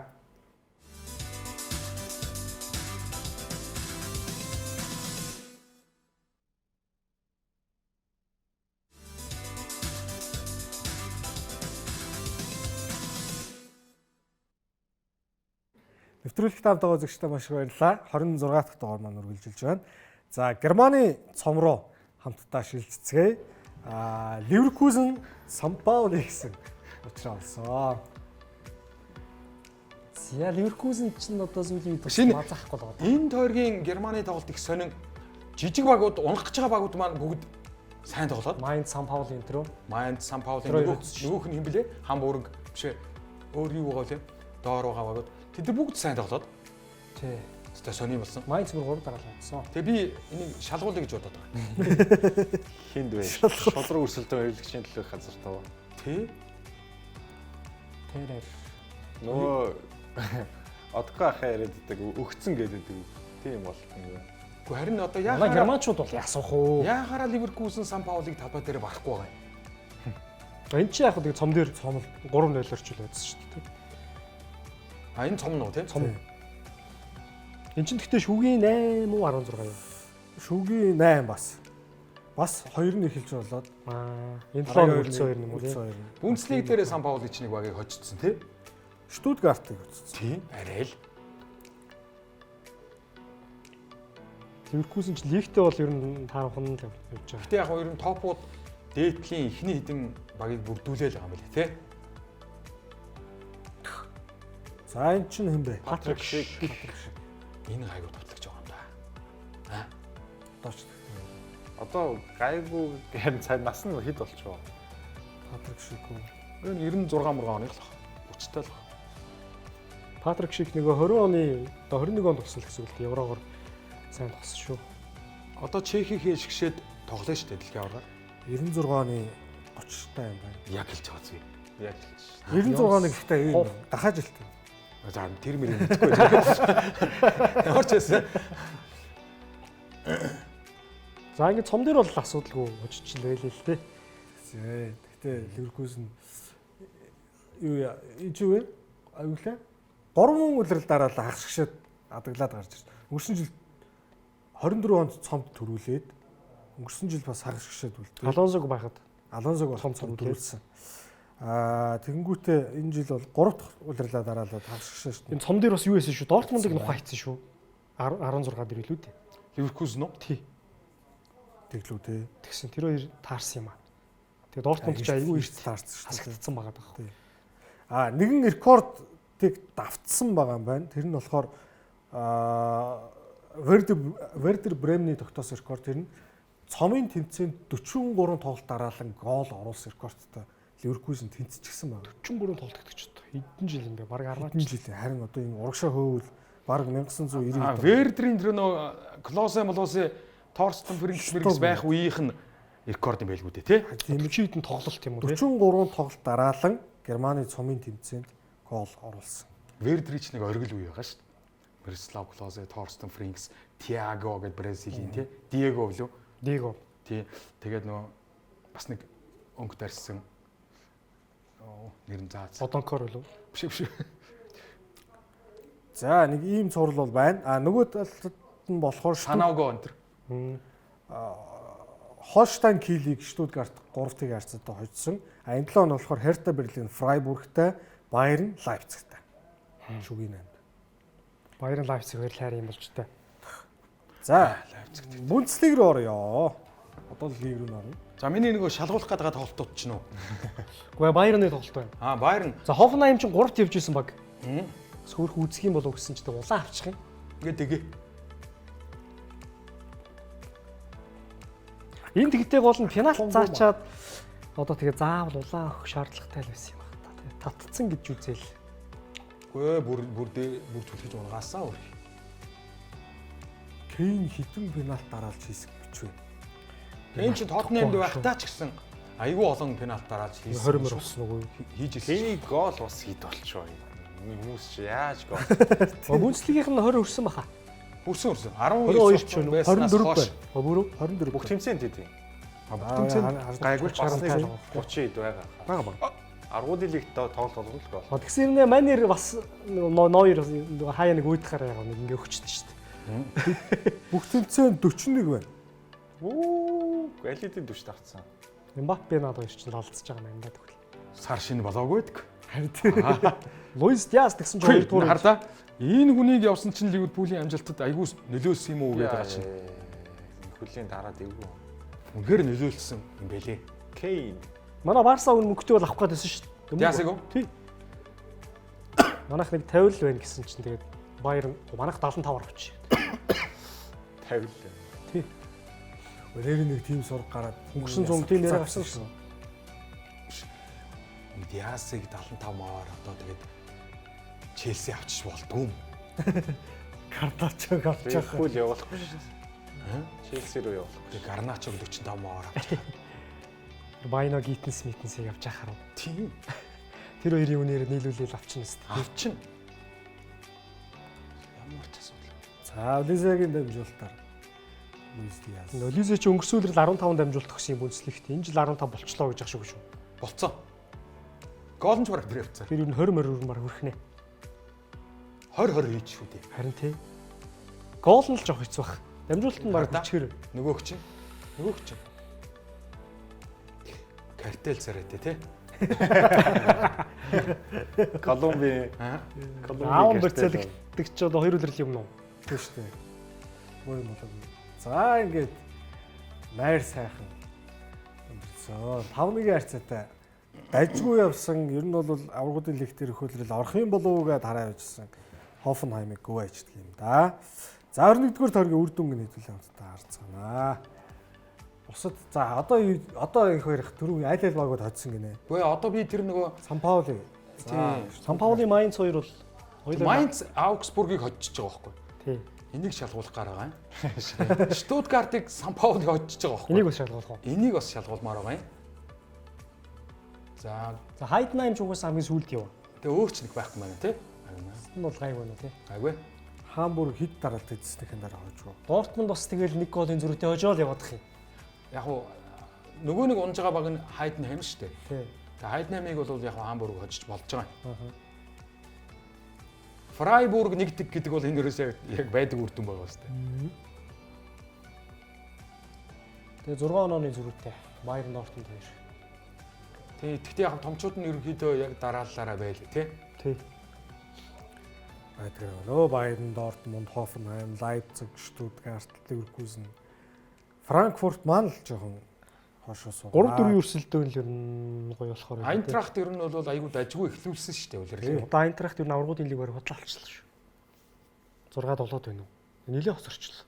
Нэвтрүүлэгт хамтаа үзэгчтэй маш их баярлалаа. 26 дахь дугаар маань үргэлжилж байна. За Германы цом руу хамтдаа шилжцгээе. Ливеркузен Сампаули гэсэн учраа олсон. За Ливеркузен ч одоо сүүлийн үед Шинэ- мазахгүй л байгаа. Энэ тойргийн Германы тоглолт их сонин жижиг багууд унгах гэж байгаа багууд маань бүгд сайн тоглоод. Майнд Сан Паули Интер үү? Майнд Сан Паулийн Тэр хоёр нөгөөх нь хэм блэ? Хамбург биш ээ. Өөр юу байгаа вэ? Доор байгаа багууд. Тэд нар бүгд сайн тоглоод. Тий. Тэ сонир болсон. Майнд зүгээр 3 дараалал авсан. Тэгээ би энийг шалгуулъя гэж бодоод байгаа. Хинд вэ? Шодрог өрсөлдөөн хэрэглэгчийн төлөөх газар тав. Тэ? Тэр Нөгөө Одко ахаа яриад байдаг өгцөн гэдэг тийм бол юм. Гэхдээ харин одоо манай яахаараа германчууд бол ясах уу? яахаараа Ливеркузен Сан Паулийг талбай дээр барахгүй байгаа юм. Энд чи яг нэг цом дээр цомл 3-0 орчул байсан шүү дээ. А энэ цом нь уу тийм? Цом. Энд чинь гэхдээ шүгийн 8 уу 16 юу? Шүгийн 8 бас. Бас 2 нь эхэлж болоод Энэ талаар үлцэн 2 юм уу? Бүнцлиг дээр Сан Паули ч нэг багийг хожицсон тий? Штутгартыг үзсэн. Тийм. Арай л. Ливеркузен ч лигтээ бол ер нь таархан л явж байгаа. Гэтэ яг хоёр нь топууд дээдлийн ихний хэдэн багийг бүрдүүлээл байгаа юм байна тий? За энэ чинь хэн бэ? Патрик шиг Энэ гайгүй товтлогч байгаа юм да. Дооч. одоо гайгүй гэхэр цай нас нь хэд болчихоо. Патрик шиг үү? Энэ 96 мургаан оных л баг. Өчтэй л баг. Патрик шиг нөгөө 20 оны одоо 21 онд туссан гэсэн үг л еврогоор сайн туссан шүү. Одоо Чехийн шгшээд тоглоно шүү дээ дэлхийн аваргаар. 96 оны 30 та юм байна. Яг хэлж байгаа зү. яаж хэлж шүү. 96 гэхдээ энэ дахиад жилтэй. За тэр мөр юм мэдгүй байна. Ямар ч байсан. За ингэ цом дээр бол асуудалгүй очиж байлээ л дээ. Гэхдээ Ливеркузен юу вэ? Аюулаа 3 үлрэл дараалал хагшгшээд адаглаад гарч ирсэн. Өнгөрсөн жил 24 онд цомд төрүүлээд өнгөрсөн жил бас хагшгшээд үлдээ. Алонсог байхад Алонсог Том цомд төрүүлсэн. төрүүлсэн. Тэгэнгүүтээ энэ жил бол 3 дахь үлрэлээ дараалаад хагшгшээ шүү. энэ цом дээр бас юу байсан шүү. Дортмундыг нухаа хийсэн шүү. 16 дээр илүү дээ. Ливеркузен уу? Тий. Тэглүү те. Тэгсэн тэр хоёр таарсан юм аа. Тэгээ Дортмунд ч аягүй эрт таарсан шүү. хасагдсан байгаа даа. Нэгэн рекордыг давтсан байгаа юм байна. Тэр нь болохоор Вердер Бремний тогтоосон рекорд. Тэр нь цомын тэмцээнд 43 тоглолт дараалан гол оруулсан рекордтой Ливеркузен тэнцчихсэн байна. 43 тоглолт гэж байна. Хэдэн жил юм бэ? Бараг 10 Хэдэн жил. Харин одоо энэ урагшаа хөөвэл бараг 1990. Вердрийн тэр нөө Клосе Молосе Торстон Фринкс байх үеийнх нь рекорд юм байлгүй дээ тий. Тийм 40 хэдэн тоглолт юм уу тий. 43 тоглолт дараалан Германы цомын тэмцээнд гол оруулсан. Вердрич нэг оргил үе байгаа шүү дээ. Мирослав Клосе, Торстон Фринкс, Тиаго гэдэг Бразилийн тий. Диего билүү? Диего. Тий. Тэгээд нөө бас нэг өнгө дарсан нэр нь заац. Одонкор билүү? Биш. За нэг ийм цуврал бол байна. Нөгөө талд нь болохоор Санаого өнтер. Холштайн Киелийг Штутгарт 3-1 харьцаатай хожсон. Энэ 7 он болохоор Hertha Berlin Freiburgтай, Bayern Leipzigтай. Шүгийн 8. Bayern Leipzig хоёр хайр юм болж та. За Бундслиг руу орё. Одоо л лиг рүү орно. За миний нөгөө шалгуулах гэдэг тоглолтууд ч нүү. Гэхдээ Bayern-ы тоглолт байна. Bayern. За Hoffenheim ч 3-т явж исэн баг. Сүүрх үзэх юм болов гэсэн чинь улаан авчих юм. Ингээд тэгээ. Энэ тэгтэй гол нь пенальт заачаад одоо тэгээ заавал улаан өгөх шаардлагатай л байсан юм байна та. Тэгээ татцсан гэж үзэл. Гүй бүр түлхэж унгаасаа өөр. Кейн хитэн пенальт дараалж хийсэн гэж байна. Кейн ч Тоттенхэмд байхдаа ч гэсэн айгүй олон пенальт дараалж хийсэн. 20 мөр болсон уу? Хийж ирсэн. Кейний гол бас хит болчихоо. Хүмүүс чи яаж гол. Бундслигийнх нь 20 өрсөн баха. Хүрсэн. 22 ч байна. 24 байна. Бүрөө 24 Бүх тэмцээнд тийм. гайгүй Бас нэг 30 30 ид байгаа. бага. Аргуудын лигт тоглолт болгох л гол. Тэгсэн нэ манер бас ноёр хаяа нэг үүдхаар яг нэг ингээ өгчдөө шүү дээ. Бүх тэмцээнд 41 байна. Галидийн дэвш тавцсан. Мбаппе надад хоёр чинь лалцж байгаа юм да тэгвэл. Сар шинэ болоогүй гэдэг. Харин тийм. Луис Диас гэсэн чинь 2 дугаар Харлаа. Энэ хүнийг явсан чинь Ливерпулийн амжилтад айгүй нөлөөлсөн юм уу гэдэг байгаа чинь. Хүлээн дараад ивгүй. Үнэхээр нөлөөлсөн юм байлээ. Кейн. Манай Барса өн мөнгөтэй бол авах гэдсэн шүү дээ. Диасыг уу? Тий. Манайх нэг 50 л байна гэсэн чинь тэгээд Bayern манайх 75 авчих. 50 л. Тий. Өнөөдөр нэг тим сураг гараад Өнгөрсөн зам тийм нэр авсан шүү. Диасыг 75 маар одоо тэгээд Челси авчиж болдгүй юм. Картачог авчих. Ливерпул явуулахгүй шүү. Челси рүү явуулах. Тэгээд Гарначог 45 маар авчих. Байно Гитенс Митенсийг авч яхаар. Тийм. Тэр хоёрын үнээр нийлүүлэл авчихна шүү дээ. Авчин. Ямар ч асуудал. За Лизагийн дамжуулалтаар Луис Диас. Лизе ч өнгөрсөн үеэр 15 дамжуулалт өгсөн юм Бундслигт. Энэ жил 15 болчлоо гэж ах шиг шүү. Болцоо. Гол нь ч бараг тэр явцаа. Тэр юу 20 морь мар хүрхнэ. 20 хийж шүү дээ. Харин тий. Гол нь л жоох хэцүү бах. Дамжуулалт нь баг хүчээр. Нөгөөх чинь. Картел царайтай тий. Колумби. Аав бэрцэлэгдэг ч одоо 2 үлрэл юм уу? Тийм шүү дээ. Муу юм болоо. За ингээд найр сайхан өнгөрсөн. 5-1 харьцаатай дайжгүй явсан. Ер нь бол аврагуудын лигт ирэх хөлрөл орох юм болов уу гэд хараа явжсан. Хофенхаймыг гоо ичдэг юм да. За 21-р тойргийн үр дүнгийн хэдүүлээ хамтдаа харцгаанаа. Бусад за одоо их хоёрх түрүү айл багууд хоцсон гинэ. Гэхдээ одоо би тэр нөгөө Санпаули. Санпаули Майнц 2 бол Майнц Аугсбургийг хоцчихж байгаа байхгүй. тий. Энийг шалгуулах гараа юм. Штутгартыг Санпаулыг хоцчихж байгаа байхгүй. Энийг бас шалгуулах уу? Энийг бас шалгуулмаар байгаа юм. За Хайднайм ч угаасаа хамгийн сүүлд яв. тэгээ өөр ч нэг байхгүй маань тий. Энэ бол гайгүй байна тий. Айгүй. Хамбург хэд дараалт эзэснийхэн дараа хожгүй. Дортмунд бас тэгэл нэг голын зөрүүтэй хожоол яваадах юм. Яг уу нөгөө нэг унж байгаа баг нь Хайднайм шүү дээ. Тий. Тэгээ Хайднаймыг бол яг Хамбург хожиж болж байгаа. Аа. Фрайбург нэгдэг гэдэг бол энэ ерөөсөө яг байдаг үр дүн байгаа шүү дээ. Тэгээ 6 онооны зөрүүтэй Баерн Дортмунд 2. Тий, гэхдээ яг томчууд нь ерөнхийдөө яг дараалалаараа байл тий. Тий. Тэгээ нөө Баерн Дортмунд, Хофенхайм, Лайпциг, Штутгарт, Ливеркузен, Франкфурт маань л жоохон хошоо суу. 3-4 өрсөлдөөн л ер нь гоё болохоор. Айнтрахт ер нь бол айгүй дажгүй эхлүүлсэн шүү дээ үлэрлээ. Одоо Айнтрахт ер нь аврагуудын лиг барь худлаалчлаа шүү. 6-7-д байна уу? Нилээ хоцорчлоо.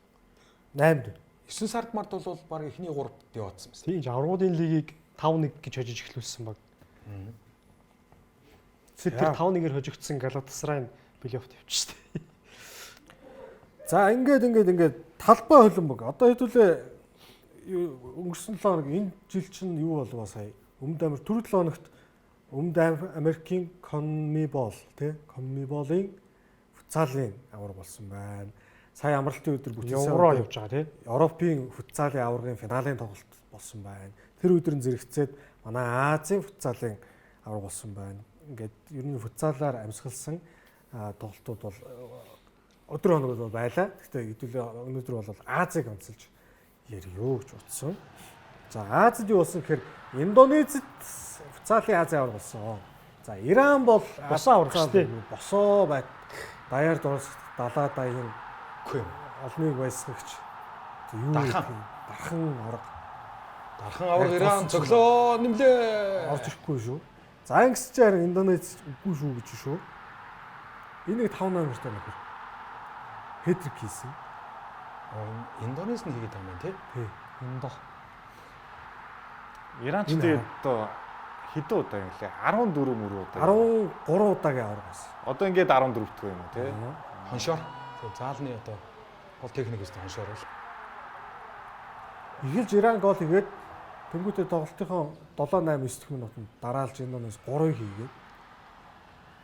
8-д. 9 сард мард бол баг эхний 3-д яваадсан байсан. Тийм аврагуудын лигийг 5-1 гэж хожиж эхлүүлсэн баг. Сэтэр 5-1-ээр хожигдсон Галатасарай плей-оффт явчихсан шүү дээ. За ингээд талбай хөлбөмбөг. Одоо хэдүүлээ өнгөрсөн 7 хоног энэ жил чинь юу болов сая? Өмнөд Америк түрүү 7 хоногт Өмнөд Америкийн Конмебол тий Конмеболын футзалын аварга болсон байна. Сая амралтын өдөр бүтэн Евро явж байгаа тий. Европын футзалын аваргын финалийн тоглолт болсон байна. Тэр өдөр нь зэрэгцээд манай Азийн футзалын аварга болсон байна. Ингээд ер нь футзалаар амьсгалсан тоглолтууд бол өдөр хоног бол байлаа. Гэхдээ хэдүүлээ өнөөдөр бол Азийг онцолж яриё гэж утсан. За Азид юу болсон гэхээр Индонезид футзалын Азийн аварга болсон. За Иран бол босоо аварга шүү дээ. Босоо байт. Даяар дуусах далаа даян Үгүй. олныг байсгагч. Юу дархан аварга. Дархан аварга Иран цоглоо нэмлээ. Орж ирэхгүй шүү. За ингэс чи харин Индонез үгүй шүү гэж шүү. Энийг 5 номертай нөхөр. Хетрик хийсэн. Индонез нь хийгээд байгаа юм тий. Тий. Индо. Иранч тэгээд одоо хэдэн удаа юм лээ? 14 мөрөө удаа. 13 удаагийн аварга байсан. Одоо ингээд 14 дэх юм уу тий? Хоншоор. Заалны одоо гол техник өстэй хоншоор бол. Эхэлж Иран гол хийгээд тэнгуүтээ тоглолтынхон 7-8 9 дэх минутанд дараалж Индонез 3-ыг хийгээд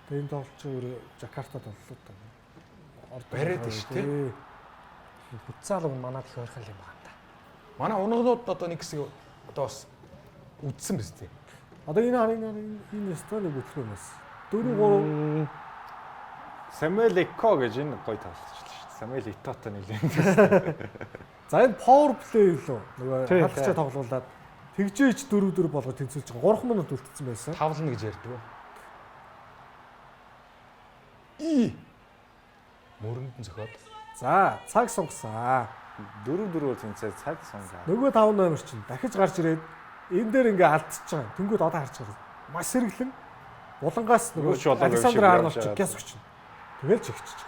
тэгээд энэ тоглолт чинь Жакартад боллоо та. Бариад шүү тий. Футзал нь манад их ойрхон юм байна та. Манай унгнууд одоо нэг хэсэг одоо бас үдсэн биз дээ. Одоо энэ столыг бүтлэх юм байна. 4-3 Самуэль Эко гэж энэ гоё тоглолтчлаа шүү дээ. Самуэль Этотой нэлээд. За энэ power play лөө нөгөө Тий, халдчаа тоглуулад тэгжээч 4-4 болгож тэнцүүлж байгаа. 3 минут үлдсэн байсан. Тавлна гэж ярьдаг. Мөрөнд нь зөхиод. За цаг сунгасан. 4-4-өөр тэнцээ цаг сунгаа. Нөгөө 5 номер чинь дахиж гарч ирээд энэ дээр ингээ алдчихж байгаа. Тэнгүүд одоо харж байгаа. Маш сэргэлэн булангаас Юу ч нөгөө болоогүй Александр шиг Арнольд явж ч байгаа. гяс өгч. Тэгэл чигчж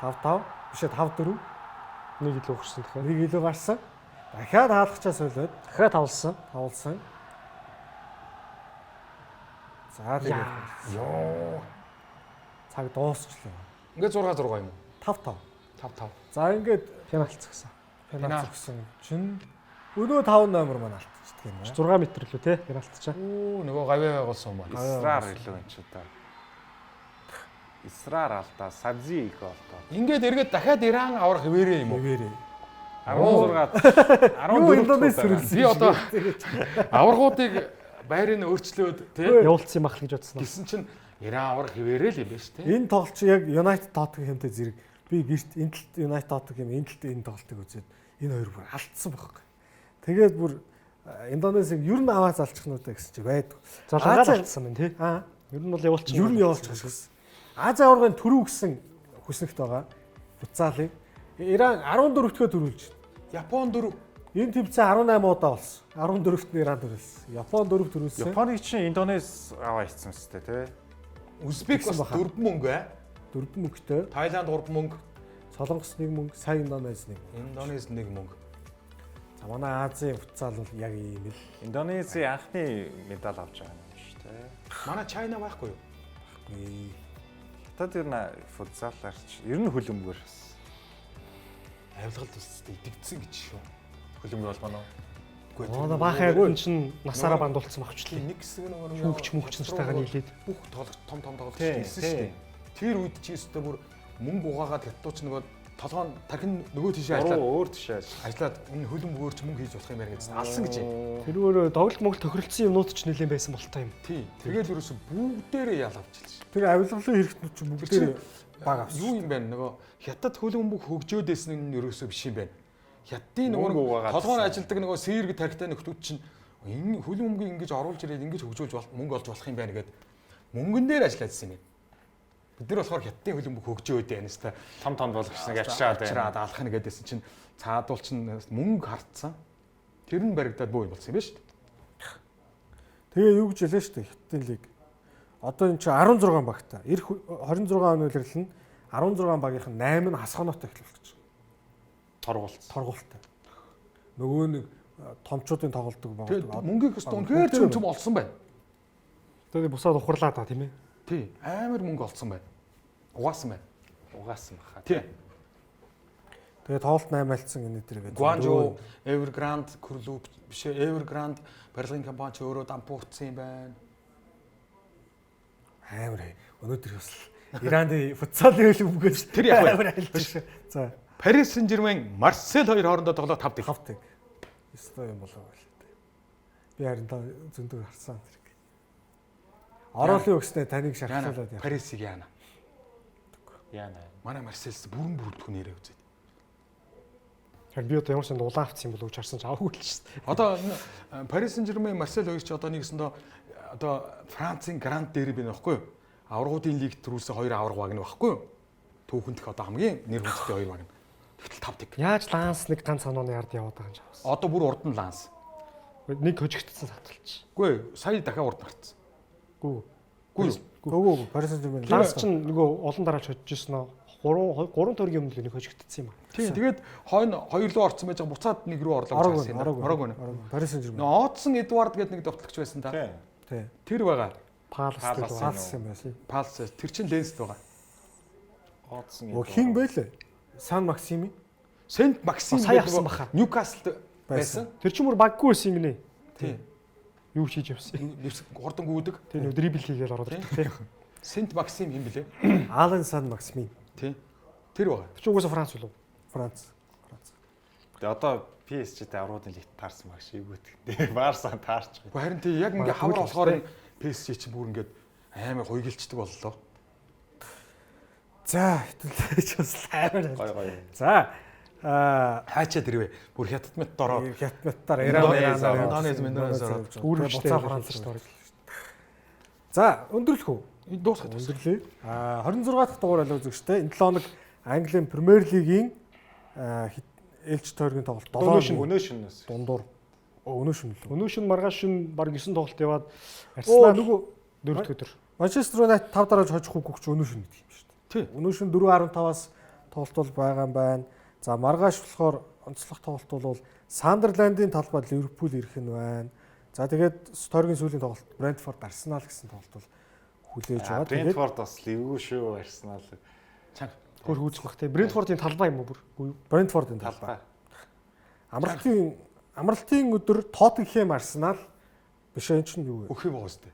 байгаа. 5-5 бишээ 5-4 Нэг илүү өгсөн тэгэхээр. нэг илүү гарсан. Дахиад хаалгачаа солиод Дахиад тавлсан. тавлсан. За тэгээд Йоо. цаг дуусчлаа. Ингээд 6-6 юм уу? 5-5. 5-5. За ингээд Пенальт згсэн. пенальт зогсон чинь өнөө 5 номер маань алдчихдаг юм байна. 6 м лөө те пенальт чаа. Оо нөгөө гавьяа голсон юм байна. Исрар илүү энэ ч удаа. Исрар алдаа, Сабзи их алдаа. Ингээд эргээд дахиад Иран аврах хിവэрээ юм уу? Нэвэрээ. 16 14 Индонез удаа. сэрэлсэн. Би одоо аврагуудыг байрыг өөрчлөөд тий Явуулсан юм ах гэж бодсон. гисэн чинь Иран аврах хിവэрээ л юм байна шүү тий. Энэ тоглолт чи яг United Tottenham-тэй зэрэг би гэрт энэ талд United Tottenham энэ талд энэ тоглолтыг үзээд энэ хоёр бүр алдсан байхгүй. Тэгээд бүр Индонезийг ер нь аваа залчих нь удаа гэсэн чи байдаг. Залгаад алдсан байна тий. Аа, Ер нь бол явуулчих. ер нь явуулчих гэсэн. Азийн аваргын төрүү гэсэн хүснэгт байгаа. Футзалыг Иран 14-т төрүүлж байна. Япон 4 Энэ төвцөө 18 удаа болсон. 14-т нь Иран төрүүлсэн. Япон 4 төрүүлсэн. Японыг чинь Индонез аваа хийсэн мэт тий. Узбек бас 4 мөнгө бай. 4 мөнгөтэй. Тайланд 3 мөнгө, Солонгос 1 мөнгө, сая Индонез 1 мөнгө. Индонез 1 мөнгө. За манай Азийн футзал бол яг ийм л. Индонезийн анхны медаль авч байгаа юм шүү дээ. Манай Чайна байхгүй юу? Хятад ер нь футзалаарч ер нь хөлбөмбөр бас. Авилгалт үстэй идэгдсэн гэж шүү. Хөлбөмбөр бол манай. Аа баахан яг энэ чинь насаараа бандуулсан багчлаа. Нэг хэсэг нөгөө Хүүхч мөхчнэртэйгээ нийлээд бүх том тоглолт Тийм, хийсэн шүү дээ. Тэр үед чи өстө бүр мөнгө угаагаад хятадч нөгөө толгоон тархин нөгөө тийшээ ажиллаад өөр тишээ ажиллаад энэ хөлбөмбөг өөр ч мөнгө хийж болох юм байна гэж алсан гэж юм. тэрүүгээр тоглолт моглол тохиролцсон юмнууд ч нэлээд байсан болтой юм. Тий. Тэгээд ерөөсө бүгдээрээ ял авчихлаа шүү. Тэр авилгалын хэрэгтнүүд чинь бүгдээр баг авсан. Юу юм бэ? Нөгөө хятад хөлбөмбөг хөгжөөдөөс нь ерөөсө биш юм байна. Хятадын Мөнгө нөгөө угаагаад толгойн ажилдаг нөгөө сэрэг тархитай нөхдүүд чинь энэ хөлбөмбөгийг ингэж оруулж ирээд ингэж хөгжөөж мөнгө олж болох юм байна гэд мөнгөн дээр ажиллаадсэн юм. Бид нар болохоор хятадын хөлбөмбөг хөгжөөд байна ста. том болгоч нэг авчираад авчираад алах нь гэдээсэн чинь цаадуул чинь мөнгө хартсан. Тэр нь баригдаад боо юм болсон юм байна шүү дээ. Тэгээ юу гэж хэлээ шүү дээ хятадын лиг. Одоо энэ чинь 16 багтай. Ирэх 26 оны үлрэл нь 16 багийнх нь 8 нь хасгаанаатай эхлэх гэж байна. Торгуулттай. Нөгөө нэг томчуудын тоглолтог Тэгээд байгаа. мөнгөийг өстө үнэхээр цөм олсон байна. Тэгээд бусаад ухарлаа та тийм ээ. Тий. Амар мөнгө олсон байна. Угаасан байна. угаасан баха. Тий. Тэгээ тоглолт 8 альцсан энэ дэр гэдэг. Guangzhou, Evergrande клуб биш ээ, Evergrande барилгын компани ч өөрөө дампуурцсан юм байна. Амар. Өнөөдөр бас Ираны футсалын хөлбөмбөгөөс Тэр яг амар альж. За, Paris Saint-Germain, Marseille хоёр хоорондоо тоглоод 5-1. хавтыг. Өстой юм болоо байл та. Би харин та зөндөө харсан тэр. Ороолын өгснээ таныг шархлуулаад яа. Paris-ийг яана. Яана. Манай Marseille-с бүрэн бүрдэх нэрээ үзээд. Яг би одоо ямар ч улаан авцсан юм болов уу харсан ч аваагүй л шүү дээ. Одоо Paris Saint-Germain, Marseille хоёр ч одоо нэгэсэндээ одоо Францын Grand Derby байна байхгүй юу? Аваргуудын лигт төрүүлсэн хоёр аварга баг нь байхгүй юу? Түүхэндх одоо хамгийн нэр хүндтэй хоёр баг нь. Тэгтэл 5-1. Яаж ланс нэг ганц санааны ард яваад байгаа юм жаавс. Одоо бүр урд нь ланс. Нэг хожигдсон саталч. Үгүй ээ, сая дахиад урд нарцсан. Гүү. Гөө Paris Saint-Germain Ланс ч нөгөө олон дараач хожиж ирсэн нөө 3 төргийн өмнө нэг хожигдсон юм аа. Тийм. Тэгээд хойно хоёр руу орсон байж байгаа буцаад нэг рүү орлоо гэсэн. Ороогүй. Paris Saint-Germain. Оодсон Эдвард гэдэг нэг довтлогч байсан та. Тий. Тэр байгаа. Палас Палс юм байсан. Палс тэр чин Ленст байгаа. Оодсон. Хин бэлээ. Сан Максими Сент Максим сая авсан баха. Ньюкаслд байсан. Тэр ч мөр баггүй байсан гинэ. Тийм. Юу хийж явсан. Гордон гүйдэг. Тэр нөө дрибл хийгээл ороод ирдэг. Сент Максим юм блэ? Алан Сан Максими Тийм. Тэр байгаа. Тэр ч угаасаа Франц болов. Франц. Тэгээ одоо PSG-тэй аврагын лигт таарсан баг шийгүүт. Барсан таарч. Уу харин тий яг ингээ хавар болохоор PSG чи бүр ингээд амар хуйгэлцдэг боллоо. За, хэвлэж бас амар. Гой. За, Хаачаа тэрвэ. Бүр хятад мэт дороо. Хятадтар Индонез Үүрэгчтэй Франц Франц орж. За, өндөрлөх үү? дуусах. Өндөрлөө. 26 дахь дугаар аль үзэгчтэй. Энэ 7 хоног Английн Премьер Лигийн ээлж тойргийн тоглолт 7 Өнөө шөнөөс. дундуур. Өнөө шөнө лөө. Өнөө шин маргааш шин баг 9 тоглолт яваад Оо, Арсенал нөгөө 4 өдөр. Манчестер Юнайтед 5 дарааж хожих үгүй ч өнөө шөнө гэдэг юм шүү дээ. Тий. Өнөө шөнө 4.15-аас тоглолт бол байгаа юм байна. За, маргааш болохоор онцлог тоглолт бол Сандерландын талбайд Ливерпул ирэх нь байна. За, тэгээд тойргийн сүүлийн тоглолт Брентфорд Арсенал гэсэн тоглолт бол хүлээж байгаа. Тэгээд Брентфорд бас ливгүй шүү Арсенал. Хөр хүүцэх бах те. Брентфордын талбай юм уу бүр? Брентфордын талбай. Амралтын өдөр Тоттенхэм Арсенал биш энэ чинь юу вэ? Өх юм уустай.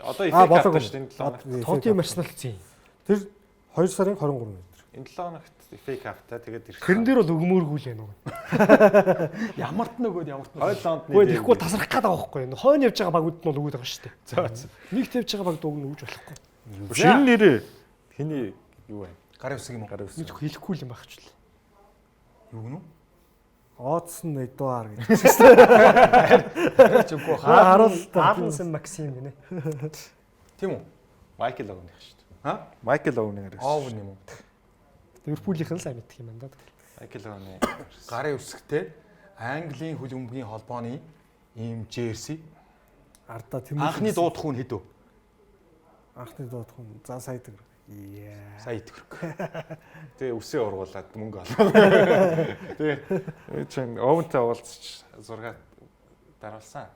Одоо FA Cup шүү дээ энэ 7 хоногт. Тоттенхэм Арсенал зин. Тэр 2 сарын 23 өдөр. Энэ 7 хоногт FA Cup-тай тэгээд ирэх. Тэрэн дээр бол өгмөөргүй л байна уу? Ямарт нөгөөд ямарт нөгөө. Хойл лонд Гэхдээ тэгэхгүй тасрах гээд байгаа байхгүй юу? Хойно явж байгаа багууд нь бол өгөөд байгаа шүү дээ. За. Нэг тавьж байгаа баг дууг нь өгж болохгүй. шинэ нэрээ хиний юу вэ? Гарын үсэг юм уу? Гарын үсэг. Нэг хэлэхгүй л юм байх ч л. Юу гэнэ? Оодсон Эдуар гэж. Чимгүй Алансан Максим гинэ. Тийм үү? Майкл Оуних шүү дээ. Ха? Майкл Оуних гэсэн. Оов юм уу? Ливерпулийнхэн л сайн мэддэг юм байна да. Майкл Оуних. Гарын үсгтэй Английн хөлбөмбөгийн холбооны ийм жерси. Ардаа Тэмүүлэн. Анхны дуудах хүн хэд вэ? Анхны дуудах хүн. За, сая төгрөг. Яа. Сая төгрөг. Тэгээ үсээ ургуулад мөнгө олоо. Тэгээ чинь Оунтай уулзч зураг даруулсан.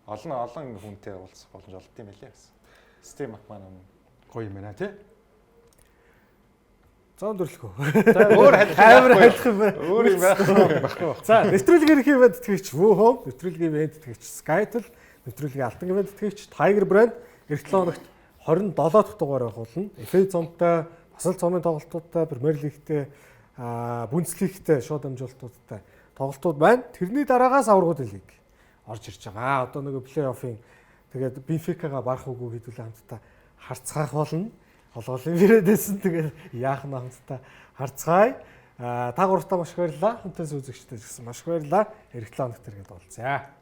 Олон хүнтэй уулзах боломж олдсон юм байлээ гэсэн. Стив Макман Гоё юм байна тий. 100 төгрөлгүй. Өөр Амар хайх юм байна. Өөр юм байхгүй. За, нэвтрүүлгийн ивент тэтгэгч Woohome, нэвтрүүлгийн ивент тэтгэгч Skytel, нэвтрүүлгийн алтан ивент тэтгэгч Tiger Brand эх 7 хоногт 27 дахь дугаар явуулна. FA цомтой, бас л цомын тоглолтуудтай, Premier League-тэй, Bundesliga-тэй шууд амжилтуудтай тоглолтууд байна. Тэрний дараагаас аваргууд лиг орж ирж байгаа. Одоо нөгөө плей-оффын тэгээд Benfica-га барах үгүй хэдүүлээ хамтдаа харцгаах болно. Голголын ирээдсэн тэгээд яах нь хамтдаа харцгаая. Та гуравтаа маш их баярлалаа. Хүнтэйс үзэгчтэй гэсэн маш их баярлалаа. Эх 7 хоногт иргэд болцъя.